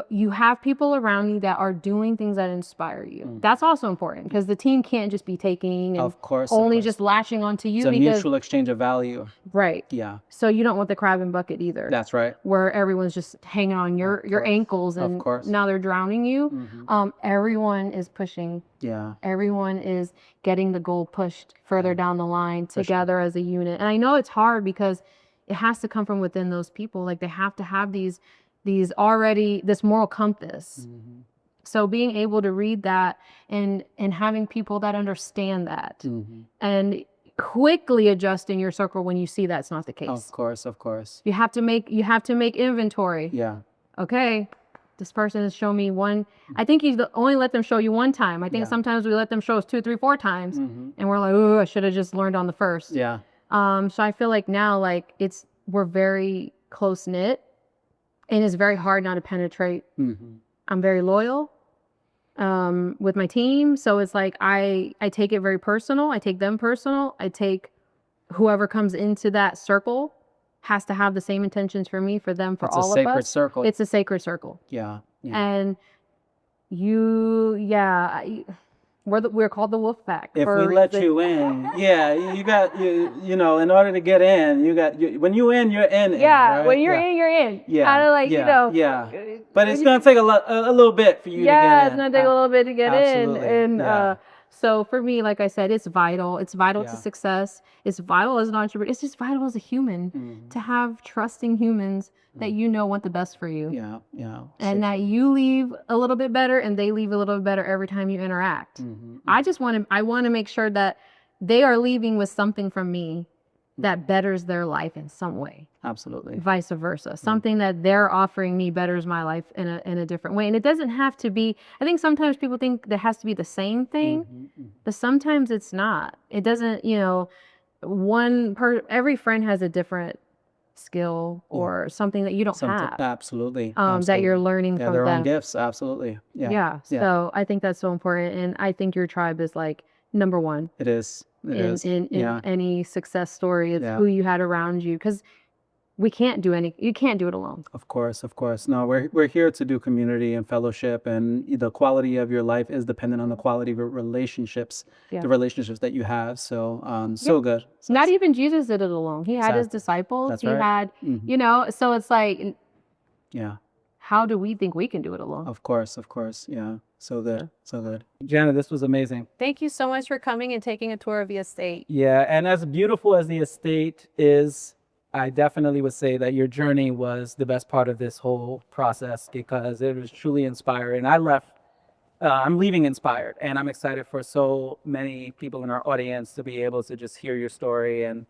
You have people around you that are doing things that inspire you. That's also important, because the team can't just be taking and only just lashing onto you. It's a mutual exchange of value. Right. Yeah. So you don't want the crab in bucket either. That's right. Where everyone's just hanging on your ankles, and now they're drowning you. Everyone is pushing. Yeah. Everyone is getting the goal pushed further down the line together as a unit. And I know it's hard, because it has to come from within those people. Like, they have to have this moral compass. So being able to read that and having people that understand that and quickly adjust in your circle when you see that's not the case. Of course. You have to make inventory. Yeah. Okay, this person has shown me one. I think you only let them show you one time. I think sometimes we let them show us 2, 3, 4 times, and we're like, oh, I should have just learned on the first. Yeah. So I feel like now, like, we're very close knit. And it's very hard not to penetrate. I'm very loyal with my team. So it's like I take it very personal. I take them personal. I take whoever comes into that circle has to have the same intentions for me, for them, for all of us. It's a sacred circle. It's a sacred circle. Yeah. And we're called the wolf pack. If we let you in, you got in order to get in, when you in, you're in. Yeah, right? when you're in, you're in. Yeah, kind of like Yeah, but it's gonna take a little bit for you to get in. Yeah, it's gonna take a little bit to get Absolutely. in. And so for me, like I said, it's vital. It's vital to success. It's vital as an entrepreneur. It's just vital as a human to have trusting humans that want the best for you. Yeah. And that you leave a little bit better and they leave a little bit better every time you interact. I want to make sure that they are leaving with something from me that betters their life in some way. Absolutely. Vice versa. Something that they're offering me betters my life in a different way. And it doesn't have to be, I think sometimes people think there has to be the same thing, but sometimes it's not. It doesn't, every friend has a different skill or something that you don't have. Absolutely. That you're learning from their them. own gifts. Absolutely. Yeah. So I think that's so important. And I think your tribe is like number one. It is. In any success story. It's who you had around you. Because you can't do it alone. Of course. No, we're here to do community and fellowship, and the quality of your life is dependent on the quality of your relationships, the relationships that you have. So, so good. Not even Jesus did it alone. He had his disciples. That's he right. had, so it's like, yeah. How do we think we can do it alone? Of course. Yeah. So good. Janna, this was amazing. Thank you so much for coming and taking a tour of the estate. Yeah. And as beautiful as the estate is, I definitely would say that your journey was the best part of this whole process, because it was truly inspiring. I'm leaving inspired, and I'm excited for so many people in our audience to be able to just hear your story and,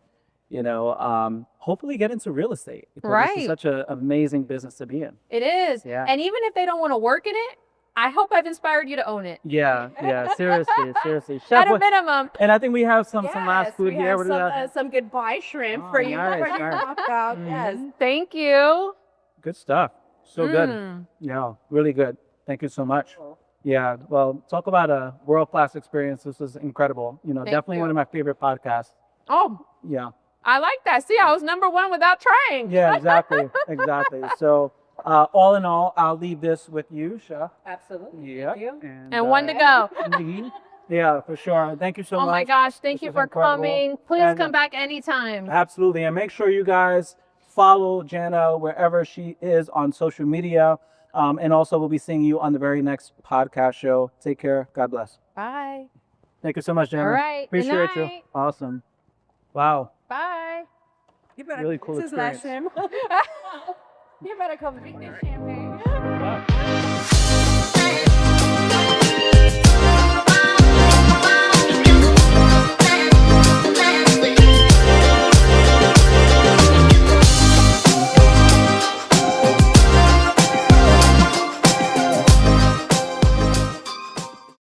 hopefully get into real estate. Because This is such an amazing business to be in. It is. Yeah. And even if they don't want to work in it, I hope I've inspired you to own it. Yeah. Seriously. Chef, At a minimum. And I think we have some last food here. We have some goodbye shrimp for you. Nice. Yes. Thank you. Good stuff. So good. Yeah, really good. Thank you so much. Yeah, well, talk about a world-class experience. This was incredible. Definitely one of my favorite podcasts. Oh. Yeah. I like that. See, I was #1 without trying. Yeah, exactly, exactly. So, all in all, I'll leave this with you, Sha. Absolutely. Yeah. Thank you. And one to go. Yeah, for sure. Thank you so much. Oh my gosh, thank This you was for incredible. coming. Please And, come back anytime. Absolutely. And make sure you guys follow Janna wherever she is on social media. And also, we'll be seeing you on the very next podcast show. Take care. God bless. Bye. Thank you so much, Janna. All right. Good Appreciate you. night. Awesome. Wow. Bye. You better Really cool this is last experience. time. You better come drink this champagne.